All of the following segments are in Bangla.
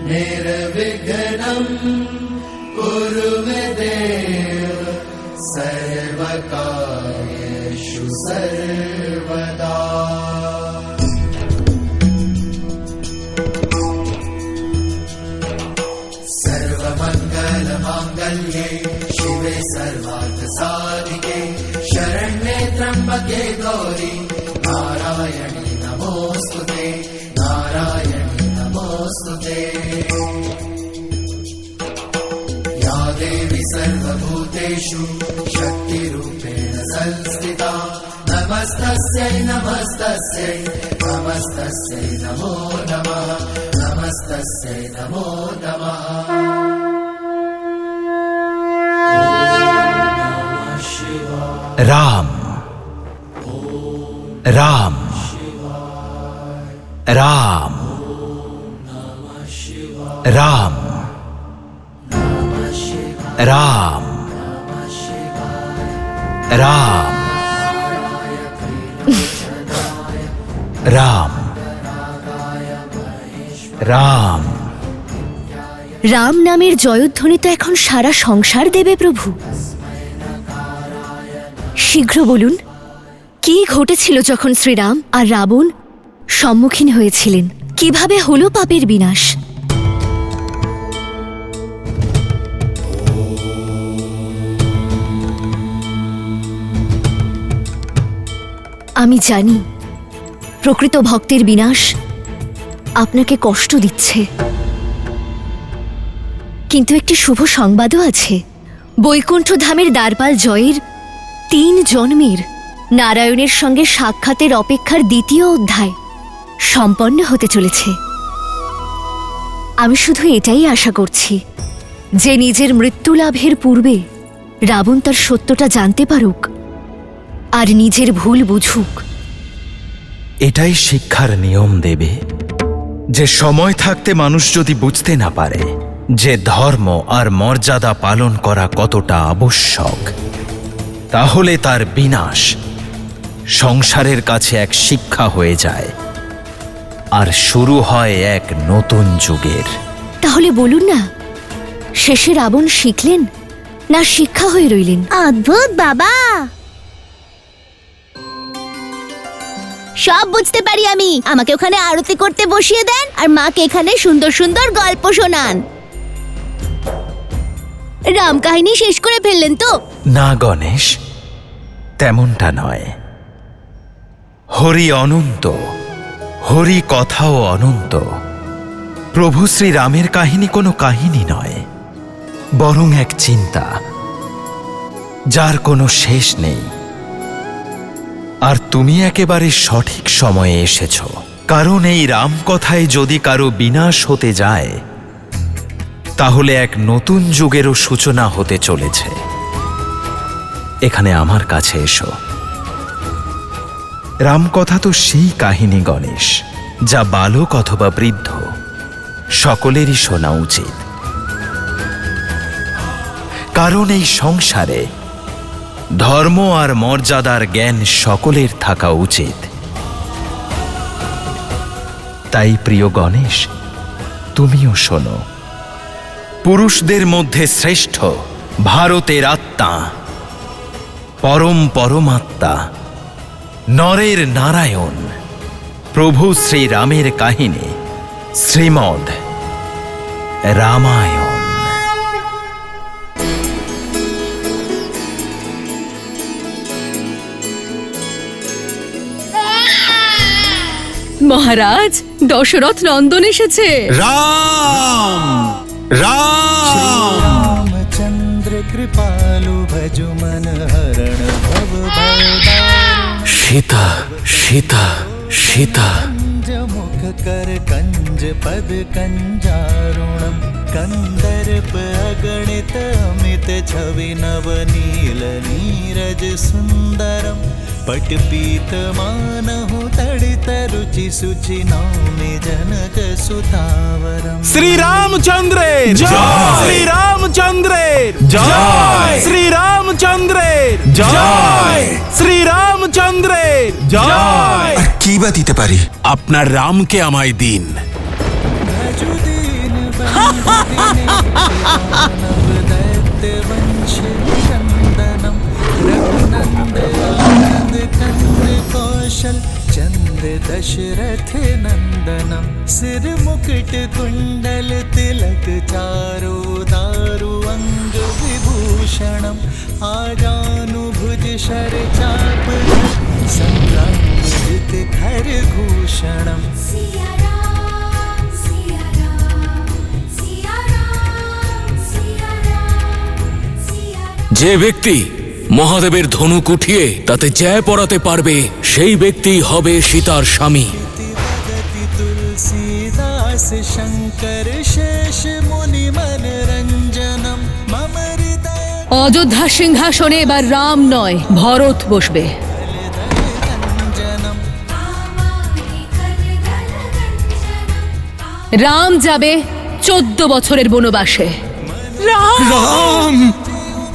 निर्विघ्नं कुरु मे देव सर्वकार्येषु सर्वदा। सर्वमङ्गलमाङ्गल्ये शिवे सर्वार्थसाधिके शरण्ये त्र्यम्बके गौरी नारायणी नमोऽस्तुते नारायणी नमोऽस्तुते। या देवी सर्वभूतेषु शक्तिरूपेण संस्थिता नमस्तस्यै नमस्तस्यै नमस्तस्यै नमो नमः नमस्तस्यै नमो नमः। राम राम राम राम राम राम राम রাম। রাম নামের জয়ধ্বনি তো এখন সারা সংসার দেবে প্রভু। শীঘ্র বলুন, কি ঘটেছিল যখন শ্রীরাম আর রাবণ সম্মুখীন হয়েছিলেন? কিভাবে হলো পাপের বিনাশ? আমি জানি প্রকৃত ভক্তের বিনাশ আপনাকে কষ্ট দিচ্ছে, কিন্তু একটি শুভ সংবাদও আছে। বৈকুণ্ঠ ধামের দ্বারপাল জয়ের 3 জন্মের নারায়ণের সঙ্গে সাক্ষাতের অপেক্ষার 2য় অধ্যায় সম্পন্ন হতে চলেছে। আমি শুধু এটাই আশা করছি যে নিজের মৃত্যু লাভের পূর্বে রাবণ তার সত্যটা জানতে পারুক আর নিজের ভুল বুঝুক। এটাই শিক্ষার নিয়ম দেবে, যে সময় থাকতে মানুষ যদি বুঝতে না পারে যে ধর্ম আর মর্যাদা পালন করা কতটা আবশ্যক, তাহলে তার বিনাশ সংসারের কাছে এক শিক্ষা হয়ে যায় আর শুরু হয় এক নতুন যুগের। তাহলে বলুন না, শেষে রাবণ শিখলেন না শিক্ষা হয়ে রইলেন? অদ্ভুত বাবা, সব বুঝতে পারি আমি। আমাকে ওখানে আরতি করতে বসিয়ে দেন আর মাকে এখানে সুন্দর সুন্দর গল্প শোনান। রাম কাহিনী শেষ করে ফেললেন তো? না গণেশ, তেমনটা নয়। হরি অনন্ত, হরি কথাও অনন্ত। প্রভু শ্রীরামের কাহিনী কোনো কাহিনী নয়, বরং এক চিন্তা যার কোনো শেষ নেই। আর তুমি একেবারে সঠিক সময়ে এসেছ, কারণ এই রাম কথায় যদি কারো বিনাশ হতে যায়, তাহলে এক নতুন যুগেরও সূচনা হতে চলেছে। এখানে আমার কাছে এসো। রামকথা তো সেই কাহিনী গণেশ, যা বালক অথবা বৃদ্ধ সকলেরই শোনা উচিত। কারণ এই সংসারে ধর্ম আর মর্যাদার জ্ঞান সকলের থাকা উচিত। তাই প্রিয় গণেশ, তুমিও শোনো। পুরুষদের মধ্যে শ্রেষ্ঠ ভারতের আত্মা, পরম পরমাত্মা, নরের নারায়ণ, প্রভু শ্রীরামের কাহিনী শ্রীমদ্ রামায়ণ। মহারাজ, দশরথ নন্দন এসেছে। রাম রাম रामचंद्र कृपालु भजु मन हरण भव भयदारुण। সীতা সীতা सीता मुख कर कंज पद कंजारुणम कंदर्प अगणित अमित छवि नवनील नीरज सुंदरम पटपीत मानहु तड़ित रुचि सुचि नौमि जनक सुतावरम। श्री रामचंद्र जय, श्री रामचंद्र जय, श्री रामचंद्र जय, श्री रामचंद्र जय। কি বা দিতে পারি? আপনার রামকে আমায় দিন। भजु दीन दैत्यवंश नंदनम रघुनंद आनंद कंद कौशल चंद्र दशरथ नंदनम सिर मुकुट कुंडल तिलक चारो दारु अंग विभूषणम आजानुभुज शर चाप संग्रामित खर भूषणम सिया राम सिया राम सिया राम सिया राम सिया राम। যে ব্যক্তি মহাদেবের ধনুক উঠিয়ে তাতে জয় পড়াতে পারবে সেই ব্যক্তি হবে সীতার স্বামী। भगति तुलसीदास शंकर शेष मुनि मन रंजनम मम हृदय অযোধ্যা সিংহাসনে এবার রাম নয় ভরত বসবে। रंजनम कामानि कलगलगञ्जनम् রাম যাবে 14 বছরের বনবাসে।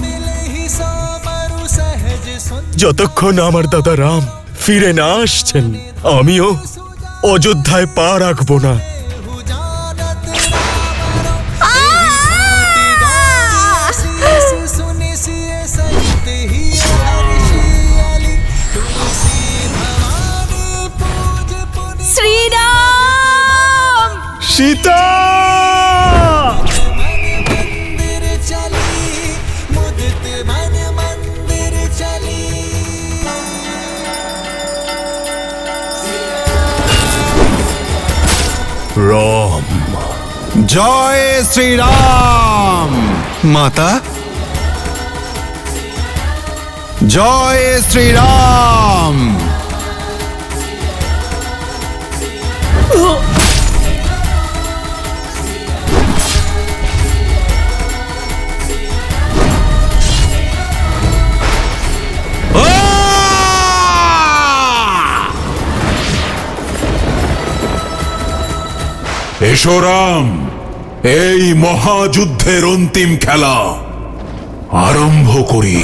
मिले ही सामरु सहज सुन যতক্ষণ আমার দাদা রাম ফিরে না আসছেন আমিও অযোধ্যায় পা রাখবো না। जानत शीस सुनि सिय सहित ही हर्षियाली तुलसी भवानी पूज पुनि শ্রীরাম সীতা मंदिर चली मुदित मन मंदिर चली রাম জয় শ্রীরাম। মাতা জয় শ্রীরাম। এসো রাম, এই মহাযুদ্ধের অন্তিম খেলা আরম্ভ করি।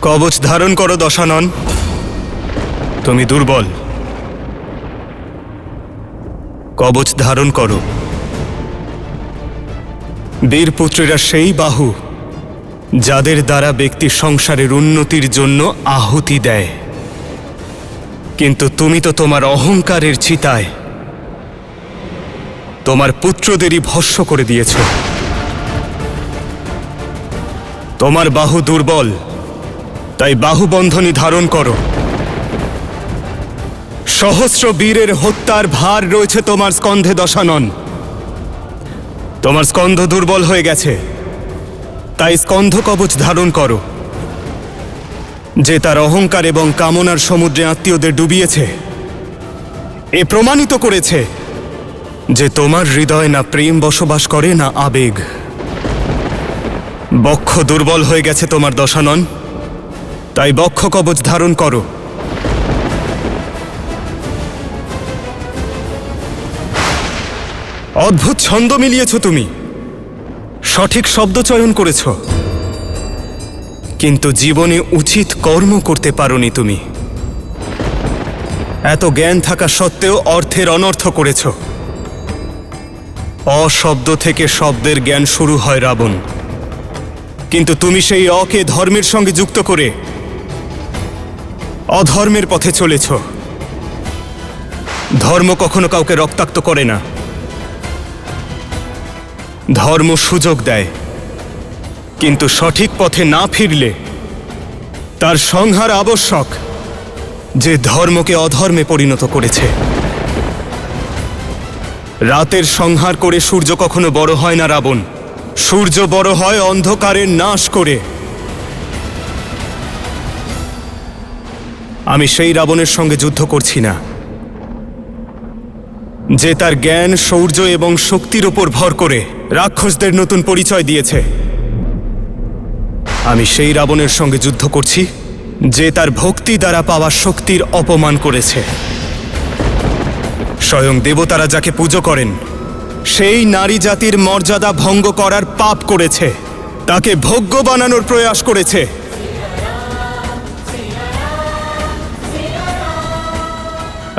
কবচ ধারণ করো দশানন, তুমি দুর্বল। কবচ ধারণ করো। বীরপুত্রেরা সেই বাহু যাদের দ্বারা ব্যক্তি সংসারের উন্নতির জন্য আহুতি দেয়, কিন্তু তুমি তো তোমার অহংকারের চিতায় তোমার পুত্রদেরই ভস্ম করে দিয়েছ। তোমার বাহু দুর্বল, তাই বাহুবন্ধনী ধারণ করো। সহস্র বীরের হত্যার ভার রয়েছে তোমার স্কন্ধে দশানন। তোমার স্কন্ধ দুর্বল হয়ে গেছে, তাই স্কন্ধ কবচ ধারণ করো। যে তার অহংকার এবং কামনার সমুদ্রে আত্মীয়দের ডুবিয়েছে, এ প্রমাণিত করেছে যে তোমার হৃদয়ে না প্রেম বসবাস করে না আবেগ। বক্ষ দুর্বল হয়ে গেছে তোমার দশানন, তাই বক্ষ কবচ ধারণ করো। অদ্ভুত ছন্দ মিলিয়েছ তুমি, সঠিক শব্দ চয়ন করেছ, কিন্তু জীবনে উচিত কর্ম করতে পারোনি তুমি। এত জ্ঞান থাকা সত্ত্বেও অর্থের অনর্থ করেছ। অশব্দ থেকে শব্দের জ্ঞান শুরু হয় রাবণ, কিন্তু তুমি সেই অকে ধর্মের সঙ্গে যুক্ত করে অধর্মের পথে চলেছ। ধর্ম কখনো কাউকে রক্তাক্ত করে না, ধর্ম সুযোগ দেয়, কিন্তু সঠিক পথে না ফিরলে তার সংহার আবশ্যক, যে ধর্মকে অধর্মে পরিণত করেছে। রাতের সংহার করে সূর্য কখনো বড় হয় না রাবণ, সূর্য বড় হয় অন্ধকারের নাশ করে। আমি সেই রাবণের সঙ্গে যুদ্ধ করছি না, যে তার জ্ঞান, শৌর্য এবং শক্তির উপর ভর করে রাক্ষসদের নতুন পরিচয় দিয়েছে। আমি সেই রাবণের সঙ্গে যুদ্ধ করছি, যে তার ভক্তি দ্বারা পাওয়া শক্তির অপমান করেছে। স্বয়ং দেবতারা যাকে পুজো করেন, সেই নারী জাতির মর্যাদা ভঙ্গ করার পাপ করেছে, তাকে ভোগ্য বানানোর প্রয়াস করেছে।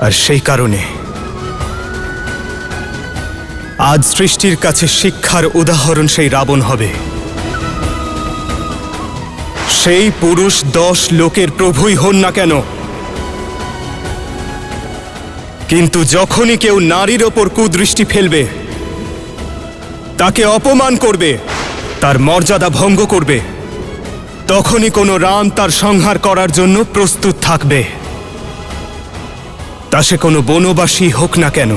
আর সেই কারণে আজ সৃষ্টির কাছে শিক্ষার উদাহরণ সেই রাবণ হবে। সেই পুরুষ 10 লোকের প্রভুই হন না কেন, কিন্তু যখনই কেউ নারীর ওপর কুদৃষ্টি ফেলবে, তাকে অপমান করবে, তার মর্যাদা ভঙ্গ করবে, তখনই কোনো রাম তার সংহার করার জন্য প্রস্তুত থাকবে, তা সে কোনো বনবাসী হোক না কেন।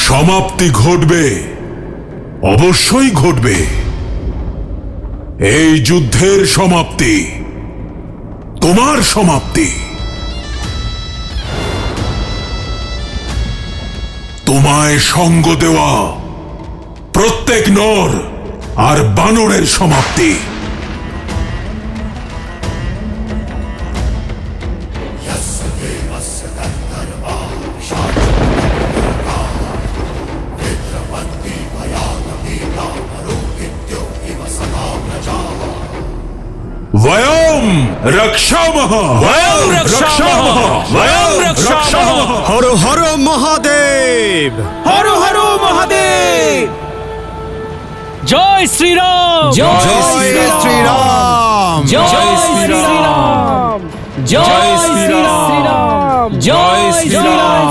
সমাপ্তি ঘটবে, অবশ্যই ঘটবে। এই যুদ্ধের সমাপ্তি, তোমার সমাপ্তি। তোমায় সঙ্গ দেওয়া প্রত্যেক নর আর বানরের সমাপ্তি। वयम रक्षामः, वयम रक्षामः, वयम रक्षामः। হর হর মহাদেব, হর হর মহাদেব। জয় শ্রীরাম, জয় শ্রীরাম, জয় শ্রীরাম, জয় শ্রীরাম, জয় শ্রীরাম,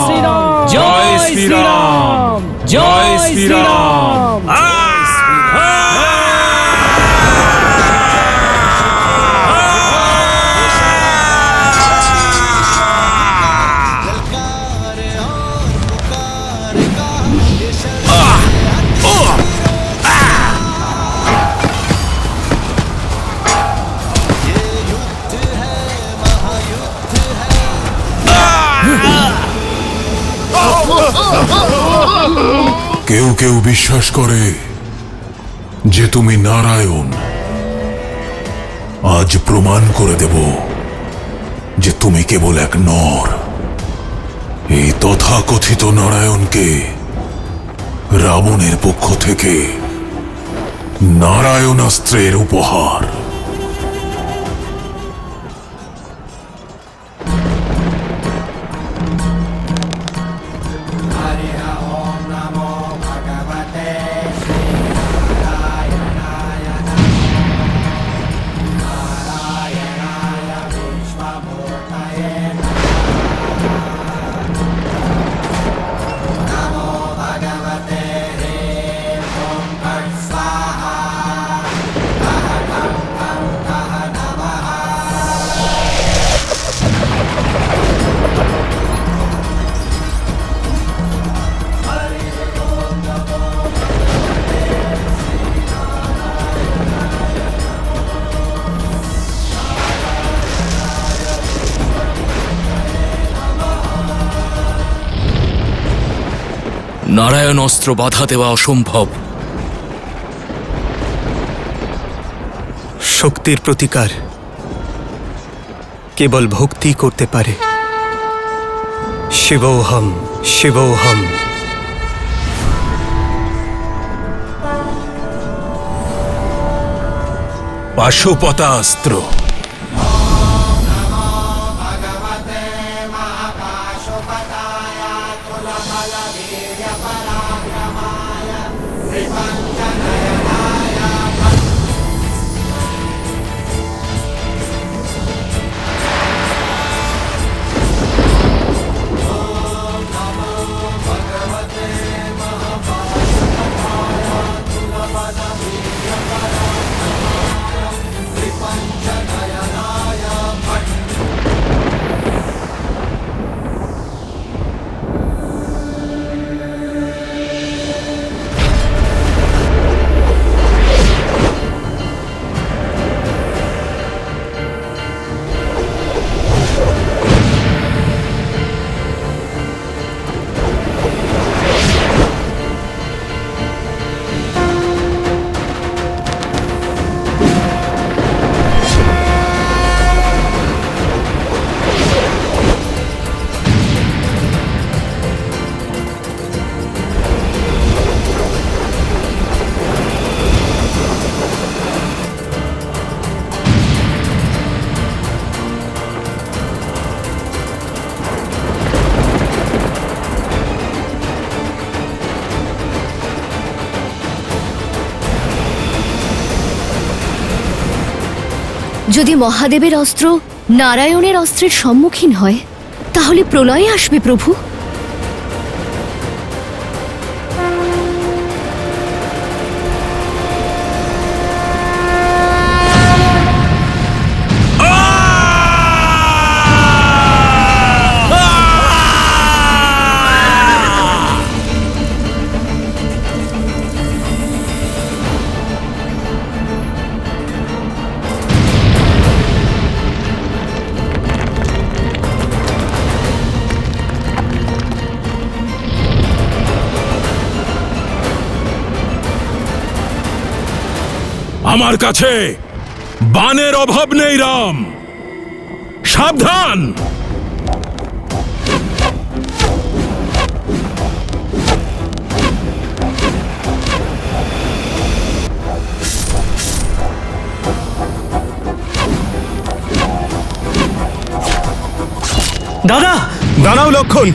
জয় শ্রীরাম, জয় শ্রীরাম। কেউ কেউ বিশ্বাস করে যে তুমি নারায়ণ। আজ প্রমাণ করে দেব যে তুমি কেবল এক নর। এই তথাকথিত নারায়ণকে রাবণের পক্ষ থেকে নারায়ণাস্ত্রের উপহার। নারায়ণ অস্ত্র বাধা দেওয়া অসম্ভব। শক্তির প্রতিকার কেবল ভক্তি করতে পারে। শিবোহম, শিবোহম। পাশুপতাস্ত্র। Panchana যদি মহাদেবের অস্ত্র নারায়ণের অস্ত্রের সম্মুখীন হয় তাহলে প্রলয় আসবে প্রভু। আমার কাছে বানের অভাব নেই রাম, সাবধান। দাদা, দাঁড়াও লক্ষণ।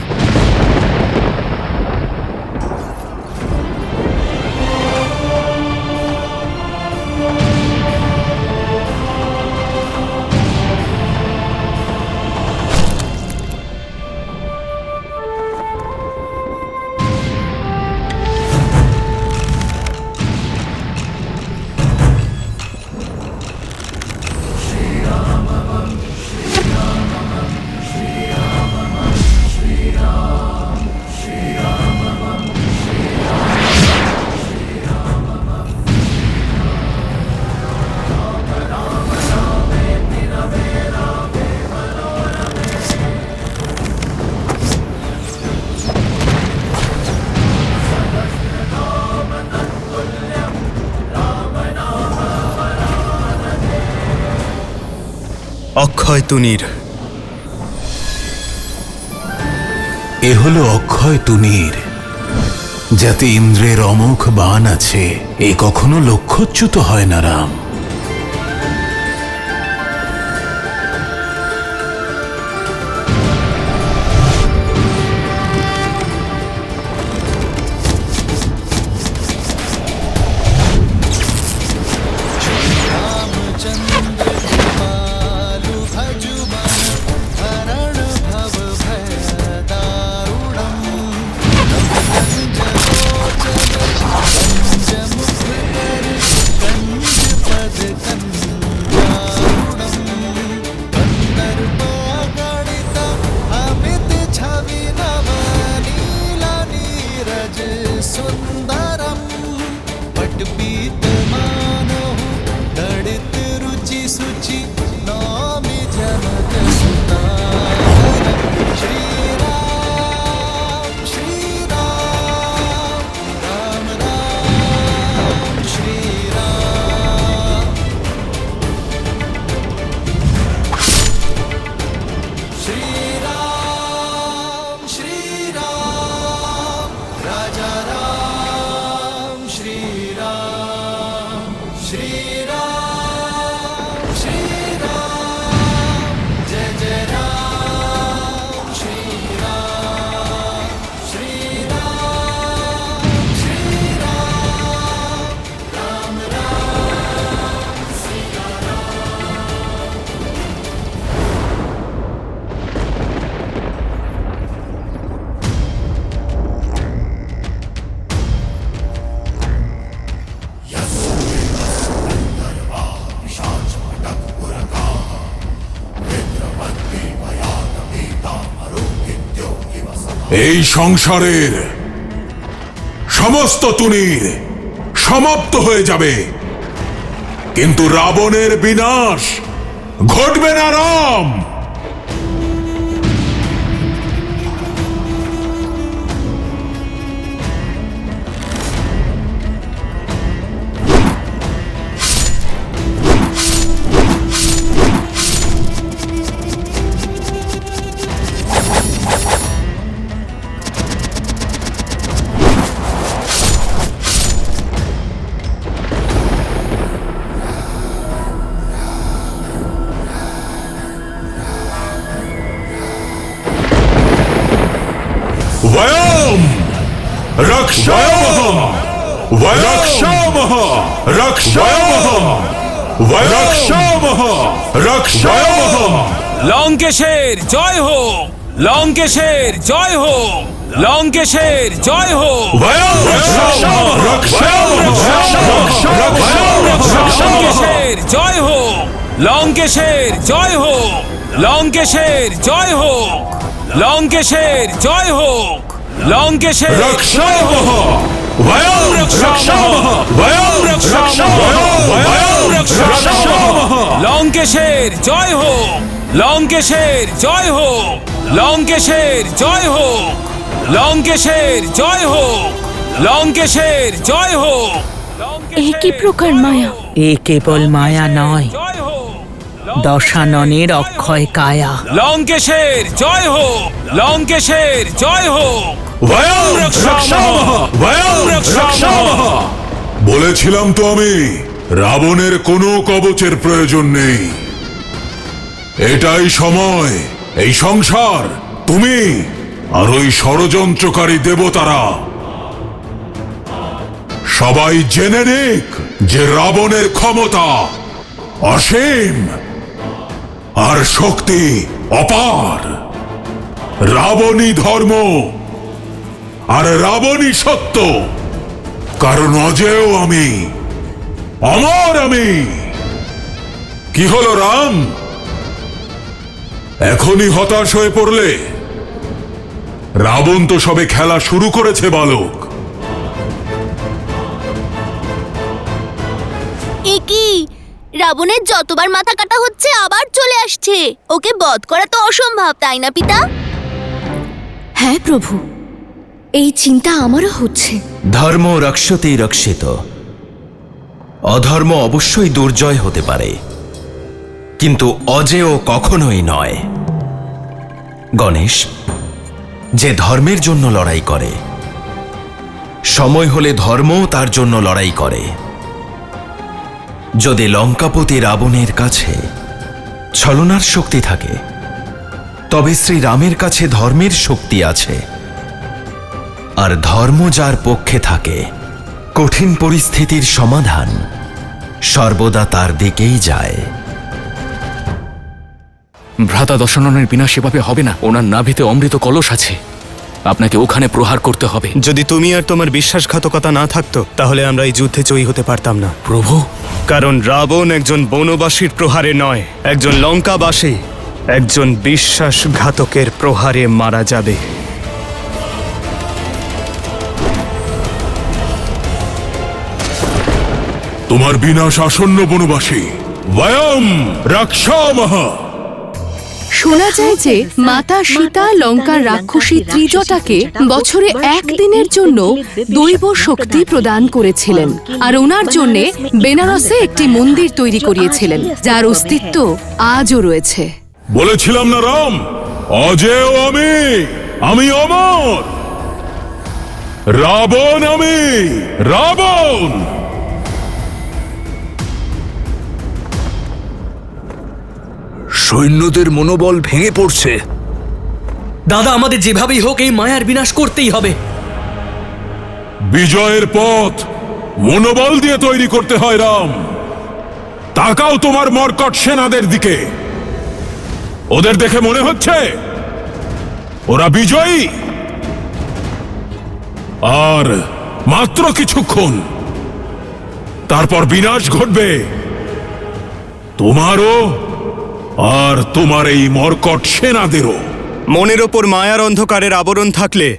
অক্ষয় তুনির। এ হলো অক্ষয় তুনির, যাতে ইন্দ্রের অমোঘ বাণ আছে। এ কখনো লক্ষ্যচ্যুত হয় না রাম। এই সংসারের সমস্ত তুনির সমাপ্ত হয়ে যাবে, কিন্তু রাবণের বিনাশ ঘটবে না রাম। वयम रक्षामः, रक्षामः, रक्षामः। রক্ষামহ রক্ষামহ লঙ্কেশের জয় হোক, লঙ্কেশের জয় হোক, লঙ্কেশের জয় হোক, লঙ্কেশের জয় হোক, লঙ্কেশের জয় হোক, লঙ্কেশের জয় হোক, লঙ্কেশের জয় হোক, লঙ্কেশের রক্ষামহ বয়ং রক্ষামহ বয়ং রক্ষামহ বয়ং রক্ষামহ লঙ্কেশের জয় হোক, লঙ্কেশের জয় হোক, লঙ্কেশের জয় হোক, লঙ্কেশের জয় হোক, লঙ্কেশের জয় হোক। এ কি প্রকার মায়া? এ কেবল মায়া নয়, জয় হোক, দশাননের অক্ষয় কায়া। লঙ্কেশের জয় হোক, লঙ্কেশের জয় হোক, বয়ং রক্ষামহ বয়ং রক্ষামহ বলেছিলাম তো আমি, রাবণের কোনো কবচের প্রয়োজন নেই। এটাই সময়, এই সংসার, তুমি আর ওই ষড়যন্ত্রকারী দেবতারা সবাই জেনে নিক যে রাবণের ক্ষমতা অসীম আর শক্তি অপার। রাবণই ধর্ম আর রাবণই সত্য, কারণ অজেয় আমি, অমর আমি। কি হলো রাম, এখনই হতাশ হয়ে পড়লে? রাবণ তো সবে খেলা শুরু করেছে বালক। এ কি, রাবণের যতবার মাথা কাটা হচ্ছে আবার চলে আসছে। ওকে বধ করা তো অসম্ভব, তাই না পিতা? হ্যাঁ প্রভু, এই চিন্তা আমারও হচ্ছে। ধর্ম রক্ষতেই রক্ষিত। অধর্ম অবশ্যই দুর্জয় হতে পারে, কিন্তু অজেয় কখনোই নয়। গণেশ যে ধর্মের জন্য লড়াই করে, সময় হলে ধর্মও তার জন্য লড়াই করে। যদি লঙ্কাপতি রাবণের কাছে ছলনার শক্তি থাকে, তবে শ্রীরামের কাছে ধর্মের শক্তি আছে। আর ধর্ম যার পক্ষে থাকে, কঠিন পরিস্থিতির সমাধান সর্বদা তার দিকেই যায়। ভ্রাতা দশাননের বিনাশ এভাবে হবে না। ওনার নাভিতে অমৃত কলস আছে, আপনাকে ওখানে প্রহার করতে হবে। যদি তুমি আর তোমার বিশ্বাসঘাতকতা না থাকতো, তাহলে আমরা এই যুদ্ধে জয়ী হতে পারতাম না প্রভু, কারণ রাবণ একজন বনবাসীর প্রহারে নয়, একজন লঙ্কাবাসী, একজন বিশ্বাসঘাতকের প্রহারে মারা যাবে। তোমার বিনাশ আসন্ন বনবাসী। বয়ং রক্ষামহ। শোনা যায় যে মাতা সীতা লঙ্কার রাক্ষসী ত্রিজটাকে বছরে একদিনের জন্য দৈব শক্তি প্রদান করেছিলেন, আর ওনার জন্যে বেনারসে একটি মন্দির তৈরি করিয়েছিলেন, যার অস্তিত্ব আজও রয়েছে। বলেছিলাম না রাম, অজেয় আমি, আমি অমর। রাবণ আমি, রাবণ। সৈন্যদের মনোবল ভেঙে পড়ছে। দাদা, আমাদের যেভাবেই হোক এই মায়ার বিনাশ করতেই হবে। বিজয়ের পথ মনোবল দিয়ে তৈরি করতে হয় রাম। তাকাও তোমার মর্কট সেনাদের দিকে, ওদের দেখে মনে হচ্ছে ওরা বিজয়ী? আর মাত্র কিছুক্ষণ, তারপর বিনাশ ঘটবে তোমারও আর তোমার এই মর্কট সেনাদেরও। মনের ওপর মায়ার অন্ধকারের আবরণ থাকলে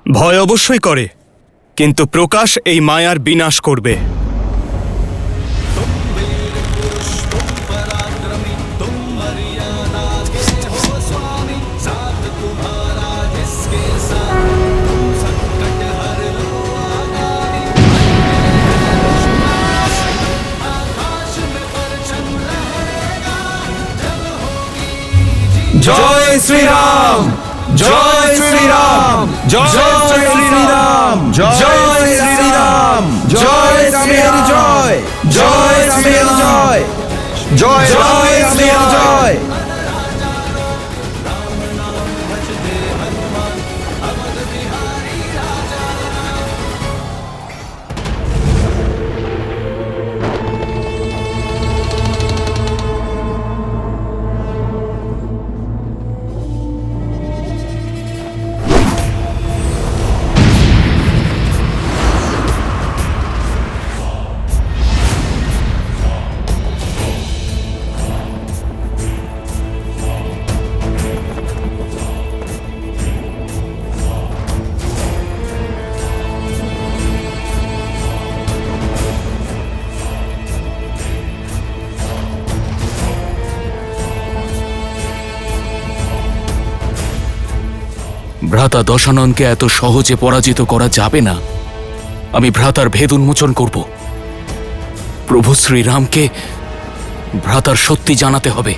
ভয় অবশ্যই করে, কিন্তু প্রকাশ এই মায়ার বিনাশ করবে। জয় শ্রীরাম, জয় শ্রীরাম, জয় শ্রীরাম, জয় শ্রীরাম, জয় রামের জয়, জয় রামের জয়, জয় জয় রামের জয়। ভ্রাতা দশাননকে এত সহজে পরাজিত করা যাবে না। আমি ভ্রাতার ভেদ উন্মোচন করব। প্রভু শ্রীরামকে ভ্রাতার সত্যি জানাতে হবে।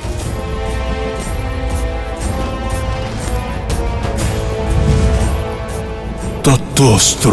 তত্ত্ব অস্ত্র।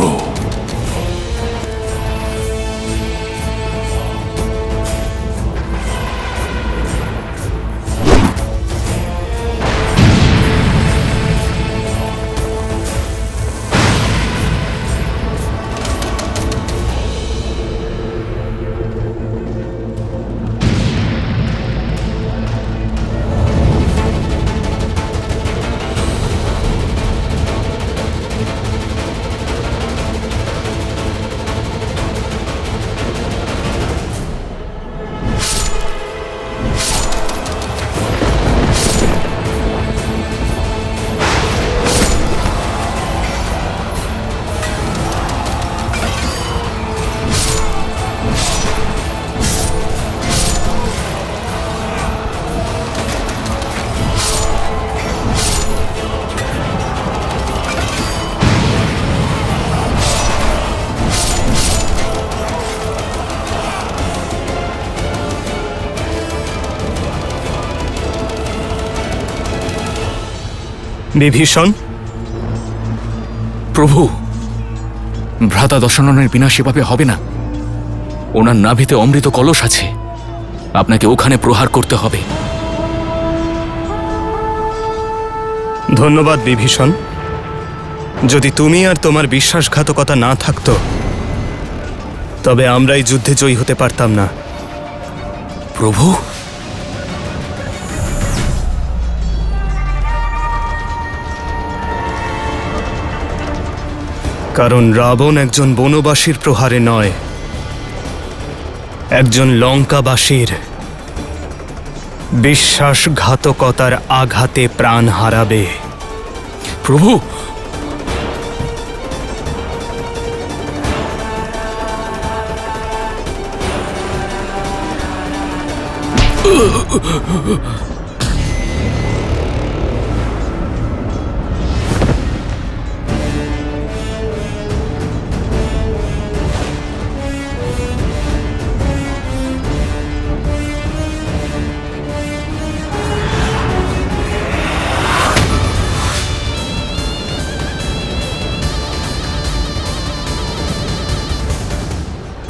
বিভীষণ, প্রভু, ভ্রাতা দশাননের বিনাশ এভাবে হবে না। ওনার নাভিতে অমৃত কলস আছে, আপনাকে ওখানে প্রহার করতে হবে। ধন্যবাদ বিভীষণ। যদি তুমি আর তোমার বিশ্বাসঘাতকতা না থাকতো তবে আমরা এই যুদ্ধে জয়ী হতে পারতাম না। প্রভু, কারণ রাবণ একজন বনবাসীর প্রহারে নয়, একজন লঙ্কাবাসীর বিশ্বাসঘাতকতার আঘাতে প্রাণ হারাবে। প্রভু,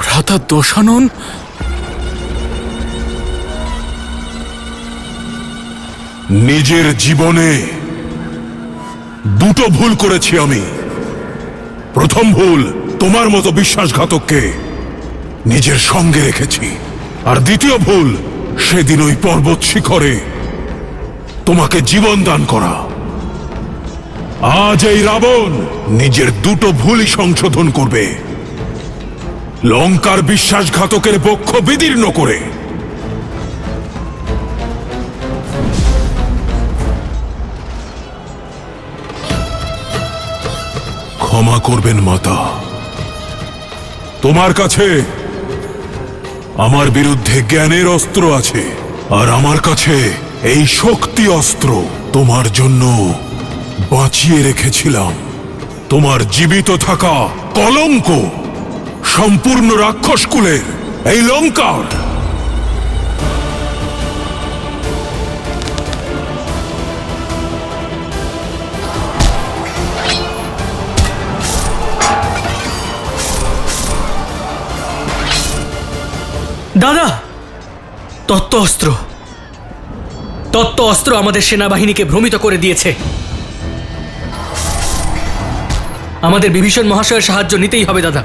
ভ্রাতা দশানন? নিজের জীবনে দুটো ভুল করেছি আমি। প্রথম ভুল, তোমার মতো বিশ্বাসঘাতককে নিজের সঙ্গে রেখেছি। আর দ্বিতীয় ভুল, সেদিন ওই পর্বত শিখরে তোমাকে জীবন দান করা। আজ এই রাবণ নিজের দুটো ভুলই সংশোধন করবে, লঙ্কার বিশ্বাসঘাতকের বক্ষ বিদীর্ণ করে। ক্ষমা করবেন মাতা, তোমার কাছে আমার বিরুদ্ধে জ্ঞানের অস্ত্র আছে, আর আমার কাছে এই শক্তি অস্ত্র তোমার জন্য বাঁচিয়ে রেখেছিলাম। তোমার জীবিত থাকা কলঙ্ক সম্পূর্ণ রাক্ষস কুলের এই লঙ্কার। দাদা, তত্ত্ব অস্ত্র আমাদের সেনাবাহিনীকে ভ্রমিত করে দিয়েছে। আমাদের বিভীষণ মহাশয়ের সাহায্য নিতেই হবে দাদা।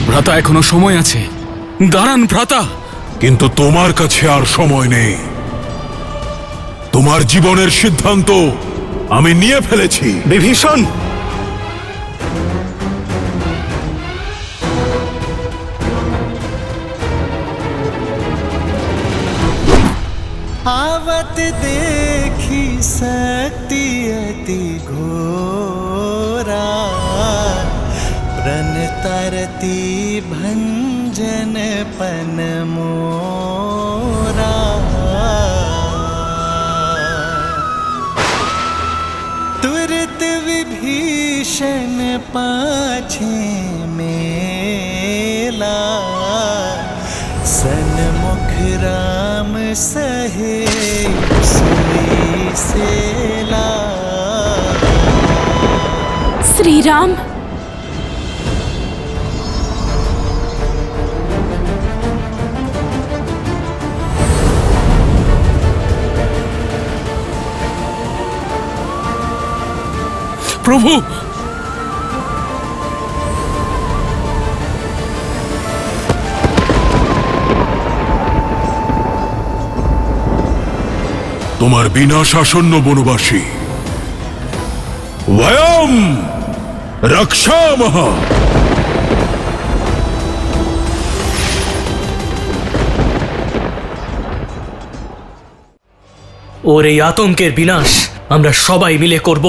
ভ্রাতা, এখনো সময় আছে, দাঁড়ান ভ্রাতা। কিন্তু তোমার কাছে আর সময় নেই। তোমার জীবনের সিদ্ধান্ত আমি নিয়ে ফেলেছি। বিভীষণ, आवत देखी शक्ति अति घोरा तरती भंजन पन मोरा तुरत विभीषण पाछे मेला सन्मुख राम सहे सुई सेला। श्री राम, প্রভু, তোমার বিনাশ আসন্ন বনবাসী। বয়ম রক্ষামহ। ওর এই আতঙ্কের বিনাশ আমরা সবাই মিলে করব।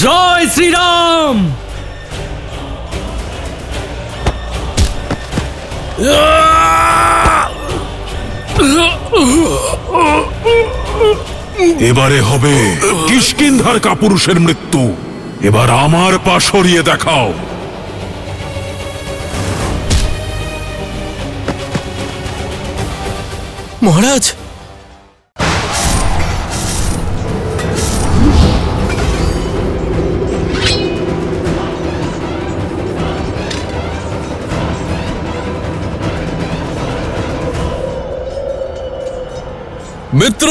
জয় শ্রীরাম। এবারে হবে কিষ্কিন্ধার কাপুরুষের মৃত্যু। এবার আমার পা সরিয়ে দেখাও। মহারাজ, মিত্র,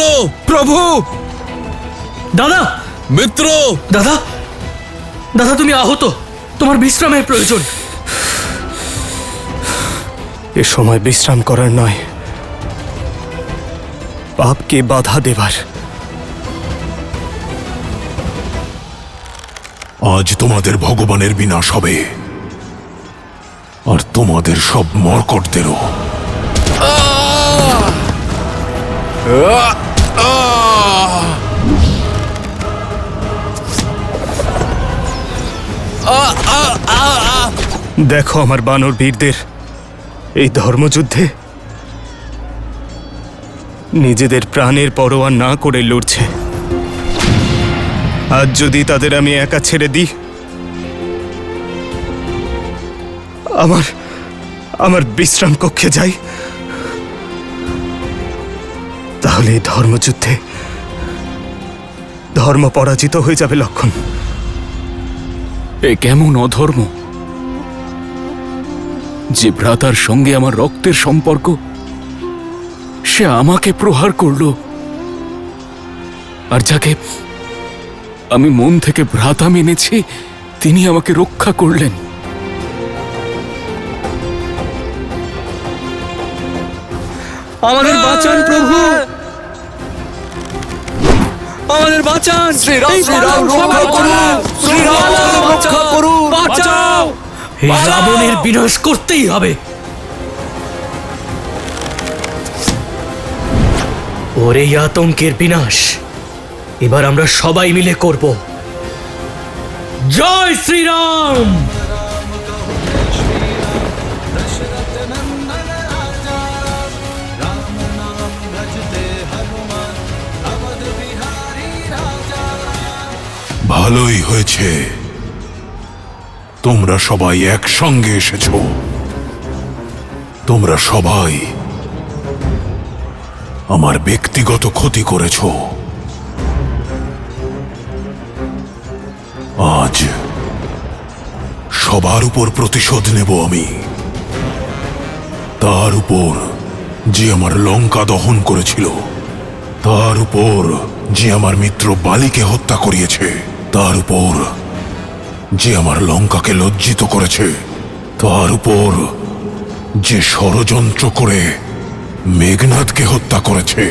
প্রভু, দাদা, মিত্র, দাদা, দাদা তুমি আহত, তোমার বিশ্রামের প্রয়োজন। এ সময় বিশ্রাম করার নয়, পাপকে বাধা দেবার। আজ তোমাদের ভগবানের বিনাশ হবে, আর তোমাদের সব মর্কটদেরও। দেখো আমার বানর বীরদের এই ধর্মযুদ্ধে নিজেদের প্রাণের পরোয়া না করে লড়ছে। আজ যদি তাদের আমি একা ছেড়ে দিই, আমার বিশ্রাম কক্ষে যাই, তাহলে এই ধর্মযুদ্ধে ধর্ম পরাজিত হয়ে যাবে লক্ষণ। এ কেমন অধর্ম যে ভ্রাতার সঙ্গে আমার রক্তের সম্পর্ক, সে আমাকে প্রহার করল, আর যাকে আমি মন থেকে ভ্রাতা মেনেছি তিনি আমাকে রক্ষা করলেন। আমাদের বাঁচান প্রভু, আমাদের বাঁচান। শ্রীরাম, শ্রীরাম রক্ষা করুন, শ্রীরাম রক্ষা করুন, বাঁচাও। এই রাবণের বিনাশ করতেই হবে। ওর এই আতঙ্কের বিনাশ এবার আমরা সবাই মিলে করব। জয় শ্রীরাম। दशरथ नंदन राजा राम नाम भजते हनुमान अवध बिहारी राजा। ভালোই হয়েছে তোমরা সবাই একসঙ্গে এসেছো। তোমরা সবাই আমার ব্যক্তিগত ক্ষতি করেছো। আজ সবার উপর প্রতিশোধ নেব আমি। তার উপর যে আমার লঙ্কা দহন করেছিল, তার উপর যে আমার মিত্র বালিকে হত্যা করিয়েছে, তার উপর যে আমার লঙ্কাকে লজ্জিত করেছে, তার উপর যে ষড়যন্ত্র করে মেঘনাদকে হত্যা করেছে,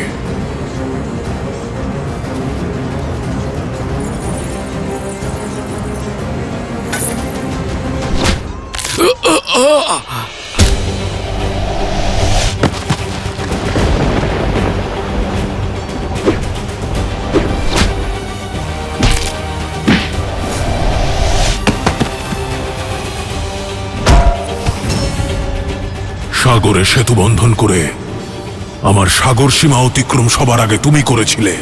সাগরে সেতু বন্ধন করে আমার সাগর সীমা অতিক্রম সবার আগে তুমি করেছিলে।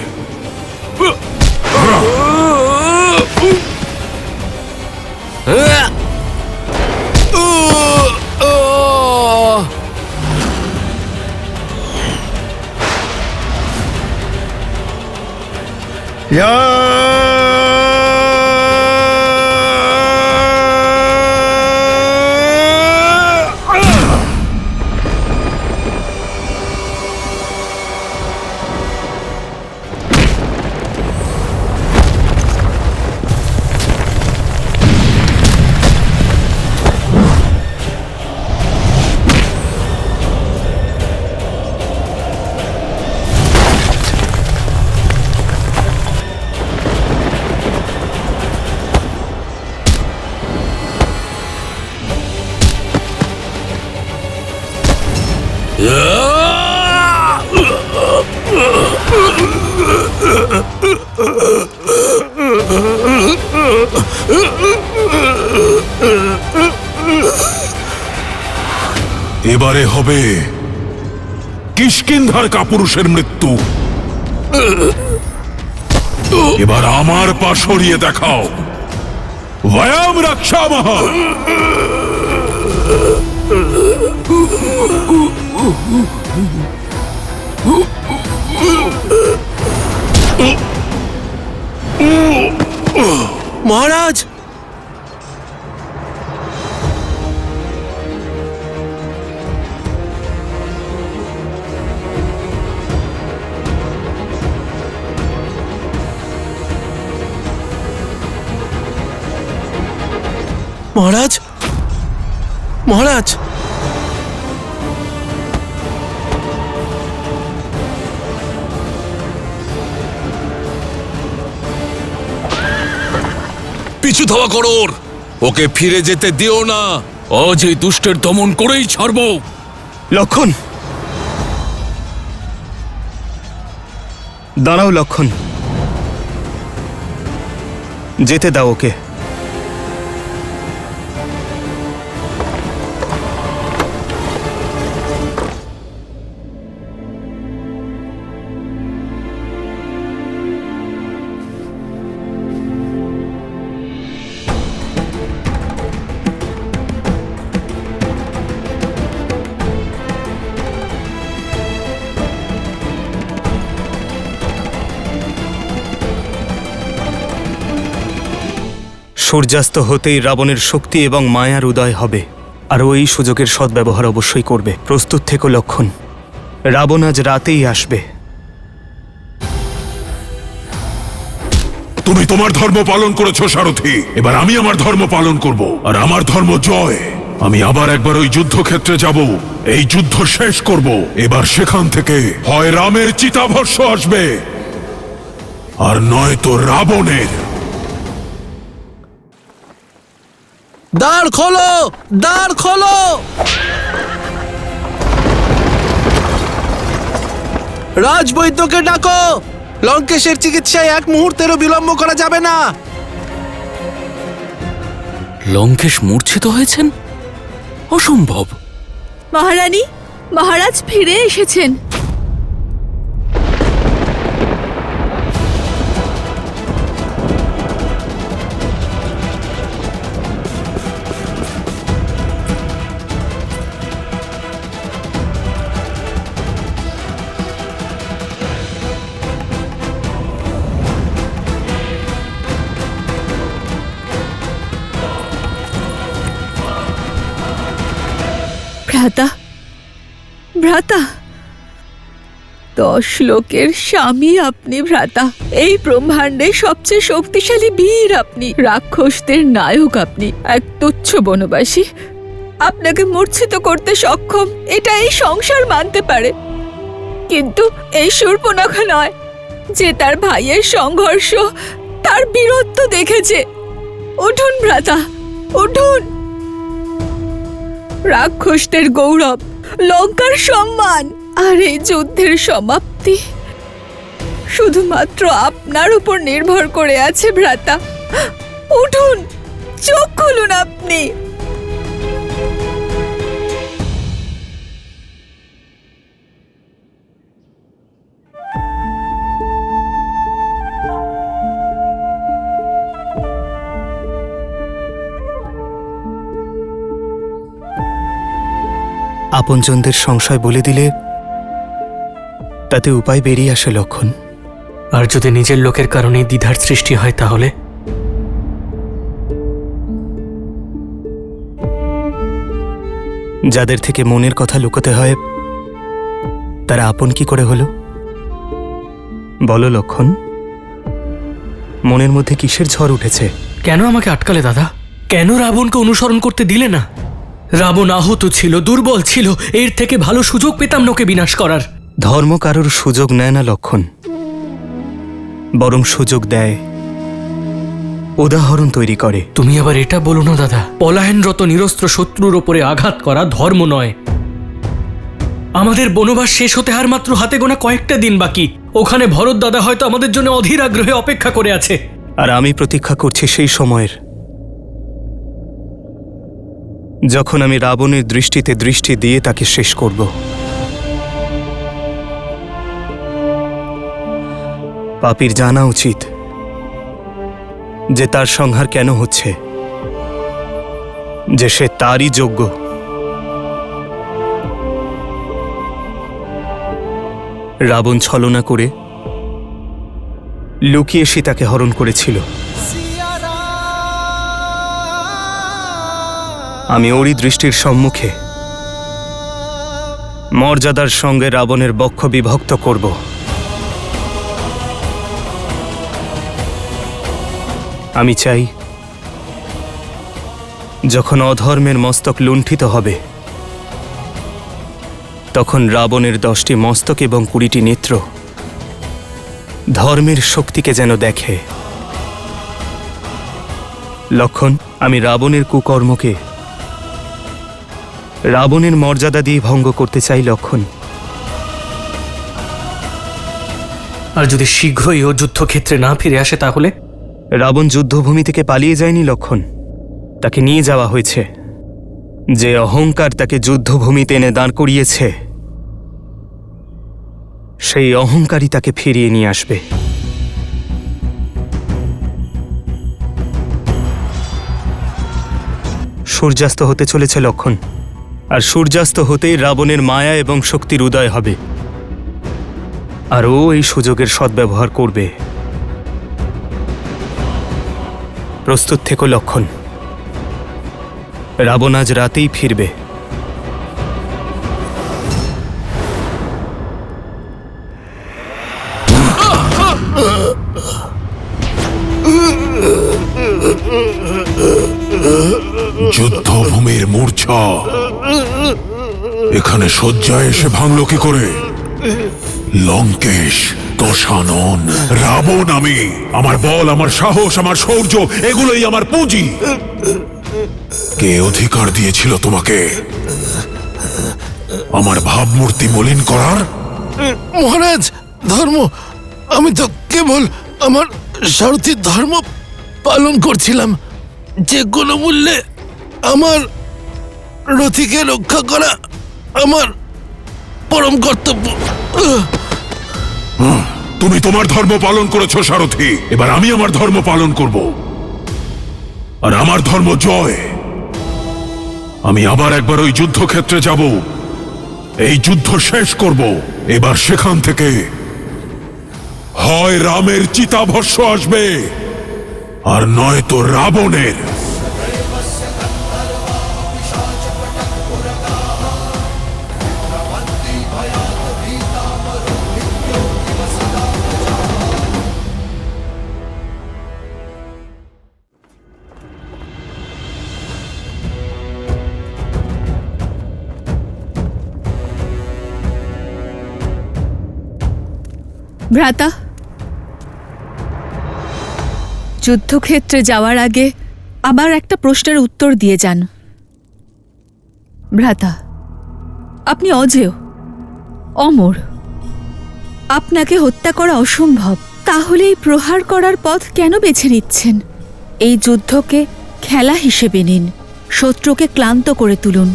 এবারে হবে কিষ্কিন্ধার কাপুরুষের মৃত্যু। এবার আমার পা সরিয়ে দেখাও। ভয়াম রক্ষামহ। মহারাজ, মহারাজ, মহারাজ, পিছু ধাওয়া করো, ওকে ফিরে যেতে দিও না। আজ এই দুষ্টের দমন করেই ছাড়ব। লক্ষণ, দাঁড়াও লক্ষণ, যেতে দাও ওকে। সূর্যাস্ত হতেই রাবণের শক্তি এবং মায়ার উদয় হবে, আর ওই সুযোগের সদ্ব্যবহার অবশ্যই করবে। প্রস্তুত থেকো লক্ষণ, রাবণ আজ রাতেই আসবে। তুমি তোমার ধর্ম পালন করেছো সারথি, এবার আমি আমার ধর্ম পালন করব, আর আমার ধর্ম জয়। আমি আবার একবার ওই যুদ্ধক্ষেত্রে যাব, এই যুদ্ধ শেষ করব। এবার সেখান থেকে হয় রামের চিতাভস্ম আসবে, আর নয়তো রাবণের। দ্বার খোলো, দ্বার খোলো। রাজবৈদ্যকে ডাকো। লঙ্কেশের চিকিৎসায় এক মুহূর্তেরও বিলম্ব করা যাবে না। লঙ্কেশ মূর্ছিত হয়েছেন? অসম্ভব। মহারানী, মহারাজ ফিরে এসেছেন। ভ্রাতা, ভ্রাতা, 10 লোকের স্বামী আপনি ভ্রাতা। এই ব্রহ্মাণ্ডে সবচেয়ে শক্তিশালী বীর আপনি, রাক্ষসদের নায়ক আপনি। এক তুচ্ছ বনবাসী আপনাকে মূর্ছিত করতে সক্ষম, এটা এই সংসার মানতে পারে, কিন্তু এই শূর্পণখা নয়, যে তার ভাইয়ের সংঘর্ষ, তার বীরত্ব দেখেছে। উঠুন ভ্রাতা, উঠুন। রাক্ষসদের গৌরব, লঙ্কার সম্মান, আর এই যুদ্ধের সমাপ্তি শুধুমাত্র আপনার উপর নির্ভর করে আছে ভ্রাতা। উঠুন, চোখ খুলুন আপনি। আপনজনদের সংশয় বলে দিলে তাতে উপায় বেরিয়ে আসে লক্ষণ। আর যদি নিজের লোকের কারণে দ্বিধার সৃষ্টি হয় তাহলে? যাদের থেকে মনের কথা লুকোতে হয় তারা আপন কি করে হলো বলো লক্ষণ? মনের মধ্যে কিসের ঝড় উঠেছে? কেন আমাকে আটকালে দাদা? কেন রাবণকে অনুসরণ করতে দিলে না? রাবণ আহত ছিল, দুর্বল ছিল, এর থেকে ভালো সুযোগ পেতাম না ওকে বিনাশ করার। ধর্ম কারোর সুযোগ নেয় না লক্ষণ, বরং সুযোগ দেয়, উদাহরণ তৈরি করে। তুমি আবার এটা বলো না দাদা, পলায়নরত নিরস্ত্র শত্রুর ওপরে আঘাত করা ধর্ম নয়। আমাদের বনবাস শেষ হতে আর মাত্র হাতে গোনা কয়েকটা দিন বাকি। ওখানে ভরত দাদা হয়তো আমাদের জন্য অধীর আগ্রহে অপেক্ষা করে আছে। আর আমি প্রতীক্ষা করছি সেই সময়ের, যখন আমি রাবণের দৃষ্টিতে দৃষ্টি দিয়ে তাকে শেষ করব। পাপীর জানা উচিত যে তার সংহার কেন হচ্ছে, যে সে তারই যোগ্য। রাবণ ছলনা করে লুকিয়ে সীতাকে হরণ করেছিল। আমি ওরই দৃষ্টির সম্মুখে মর্যাদার সঙ্গে রাবণের বক্ষ বিভক্ত করব। আমি চাই যখন অধর্মের মস্তক লুণ্ঠিত হবে তখন রাবণের 10টি মস্তক এবং 20টি নেত্র ধর্মের শক্তিকে যেন দেখে। লক্ষণ, আমি রাবণের কুকর্মকে রাবণের মর্যাদা দিয়ে ভঙ্গ করতে চাই লক্ষণ। আর যদি শীঘ্রই ও যুদ্ধক্ষেত্রে না ফিরে আসে তাহলে? রাবণ যুদ্ধভূমি থেকে পালিয়ে যায়নি লক্ষণ, তাকে নিয়ে যাওয়া হয়েছে। যে অহংকার তাকে যুদ্ধভূমিতে এনে দাঁড় করিয়েছে সেই অহংকারই তাকে ফিরিয়ে নিয়ে আসবে। সূর্যাস্ত হতে চলেছে লক্ষণ, আর সূর্যাস্ত হতেই রাবণের মায়া এবং শক্তির উদয় হবে, আর ও এই সুযোগের সদ্ব্যবহার করবে। প্রস্তুত থেকো লক্ষণ, রাবণ আজ রাতেই ফিরবে। যুদ্ধভূমির মূর্ছা এখানে শয্যায় এসে ভাঙল কি করে? লঙ্কেশ, দশানন, রাবণ আমি। আমার বল, আমার সাহস, আমার শৌর্য, এগুলোই আমার পুঁজি। কে অধিকার দিয়েছিল তোমাকে আমার ভাবমূর্তি মলিন করার? মহারাজ, ধর্ম, আমি তো কেবল আমার সারথীর ধর্ম পালন করছিলাম। যে কোনো মূল্যে আমার রথীকে রক্ষা করা আমার পরম কর্তব্য। তুমি তোমার ধর্ম পালন করেছো সারথী, এবার আমি আমার ধর্ম পালন করব, আর আমার ধর্ম জয়। আমি আবার একবার ওই যুদ্ধক্ষেত্রে যাব, এই যুদ্ধ শেষ করব। এবার সেখান থেকে হয় রামের চিতাভস্য আসবে, আর নয়তো রাবণের। ভ্রাতা, যুদ্ধক্ষেত্রে যাওয়ার আগে আবার একটা প্রশ্নের উত্তর দিয়ে যান। ভ্রাতা, আপনি অজেয়, অমর, আপনাকে হত্যা করা অসম্ভব। তাহলে এই প্রহার করার পথ কেন বেছে নিচ্ছেন? এই যুদ্ধকে খেলা হিসেবে নিন, শত্রুকে ক্লান্ত করে তুলুন,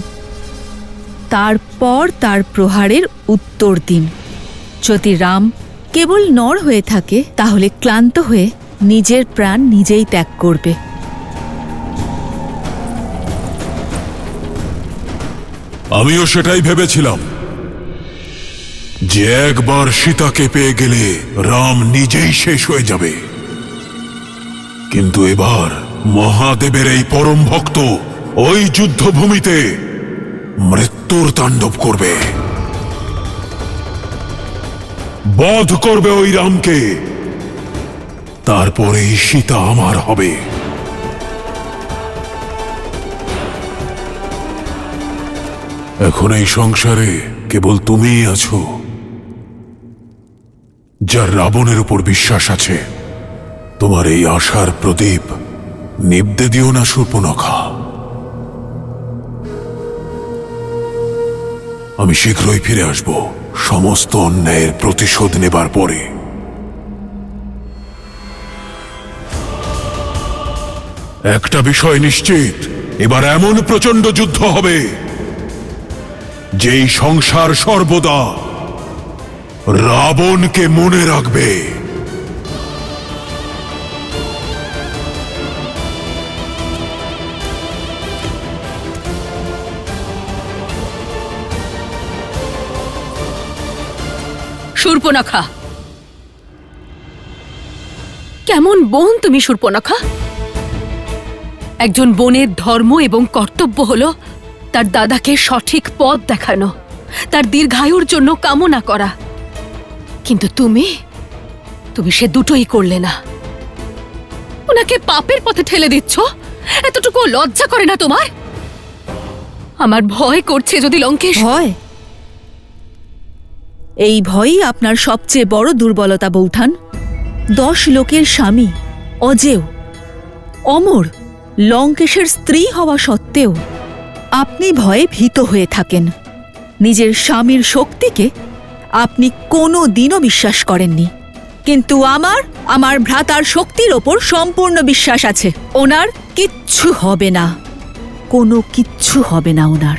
তারপর তার প্রহারের উত্তর দিন। যদি রাম কেবল নর হয়ে থাকে তাহলে ক্লান্ত হয়ে নিজের প্রাণ নিজেই ত্যাগ করবে। আমিও সেটাই ভেবেছিলাম যে একবার সীতাকে পেয়ে গেলে রাম নিজেই শেষ হয়ে যাবে, কিন্তু এবার মহাদেবের এই পরম ভক্ত ওই যুদ্ধভূমিতে মৃত্যুর তাণ্ডব করবে, বধ করবে ওই রামকে, তারপরেই সীতা আমার হবে। এখন এই সংসারে কেবল তুমিই আছো যার রাবণের উপর বিশ্বাস আছে। তোমার এই আশার প্রদীপ নিবদে দিও না শূর্পণখা। আমি শীঘ্রই ফিরে আসব সমস্ত অন্যায়ের প্রতিশোধ নেবার পরে। একটা বিষয় নিশ্চিত, এবার এমন প্রচন্ড যুদ্ধ হবে যেই সংসার সর্বদা রাবণকে মনে রাখবে। শূর্পণখা, কেমন বোন তুমি শূর্পণখা? একজন বোনের ধর্ম এবং কর্তব্য হলো তার দাদাকে সঠিক পথ দেখানো, তার দীর্ঘায়ুর জন্য কামনা করা, কিন্তু তুমি সে দুটোই করলে না। ওনাকে পাপের পথে ঠেলে দিচ্ছ, এতটুকু লজ্জা করে না তোমার? আমার ভয় করছে যদি লঙ্কেশ। ভয়? এই ভয়ই আপনার সবচেয়ে বড় দুর্বলতা বৌঠান। 10 লোকের স্বামী, অজেয়, অমর, লঙ্কেশের স্ত্রী হওয়া সত্ত্বেও আপনি ভয়ে ভীত হয়ে থাকেন। নিজের স্বামীর শক্তিকে আপনি কোনো দিনও বিশ্বাস করেননি, কিন্তু আমার ভ্রাতার শক্তির ওপর সম্পূর্ণ বিশ্বাস আছে। ওনার কিচ্ছু হবে না, কোনো কিচ্ছু হবে না ওনার।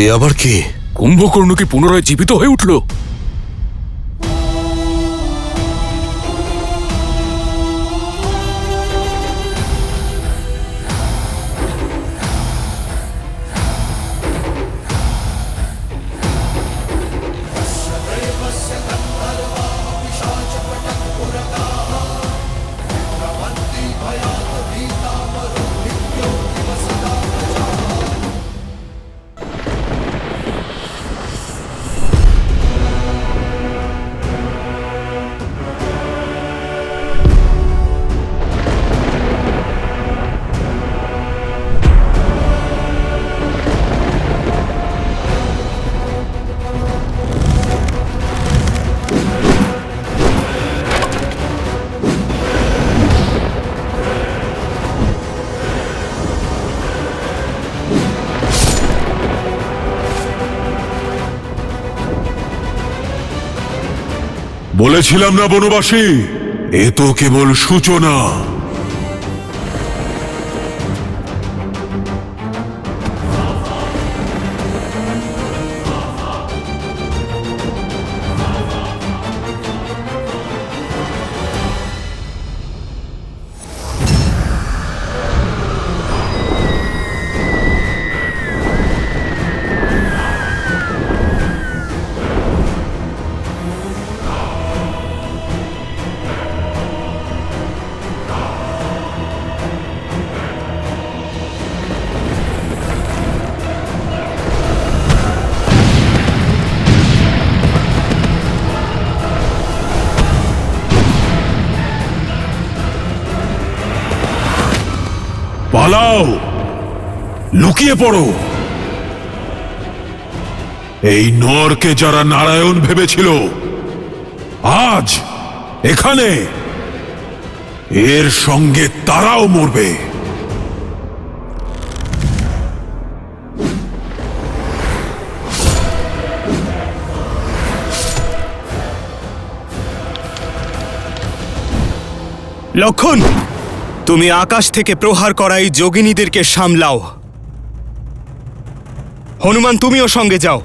এ আবার কি? কুম্ভকর্ণ কি পুনরায় জীবিত হয়ে উঠল? বলেছিলাম না বনবাসী, এ তো কেবল সূচনা। পালাও, লুকিয়ে পড়ো। এই নরকে যারা নারায়ণ ভেবেছিল, আজ এখানে এর সঙ্গে তারাও মরবে। লক্ষণ, তুমি আকাশ থেকে প্রহার করা এই যোগিনীদেরকে সামলাও। হনুমান, তুমিও সঙ্গে যাও।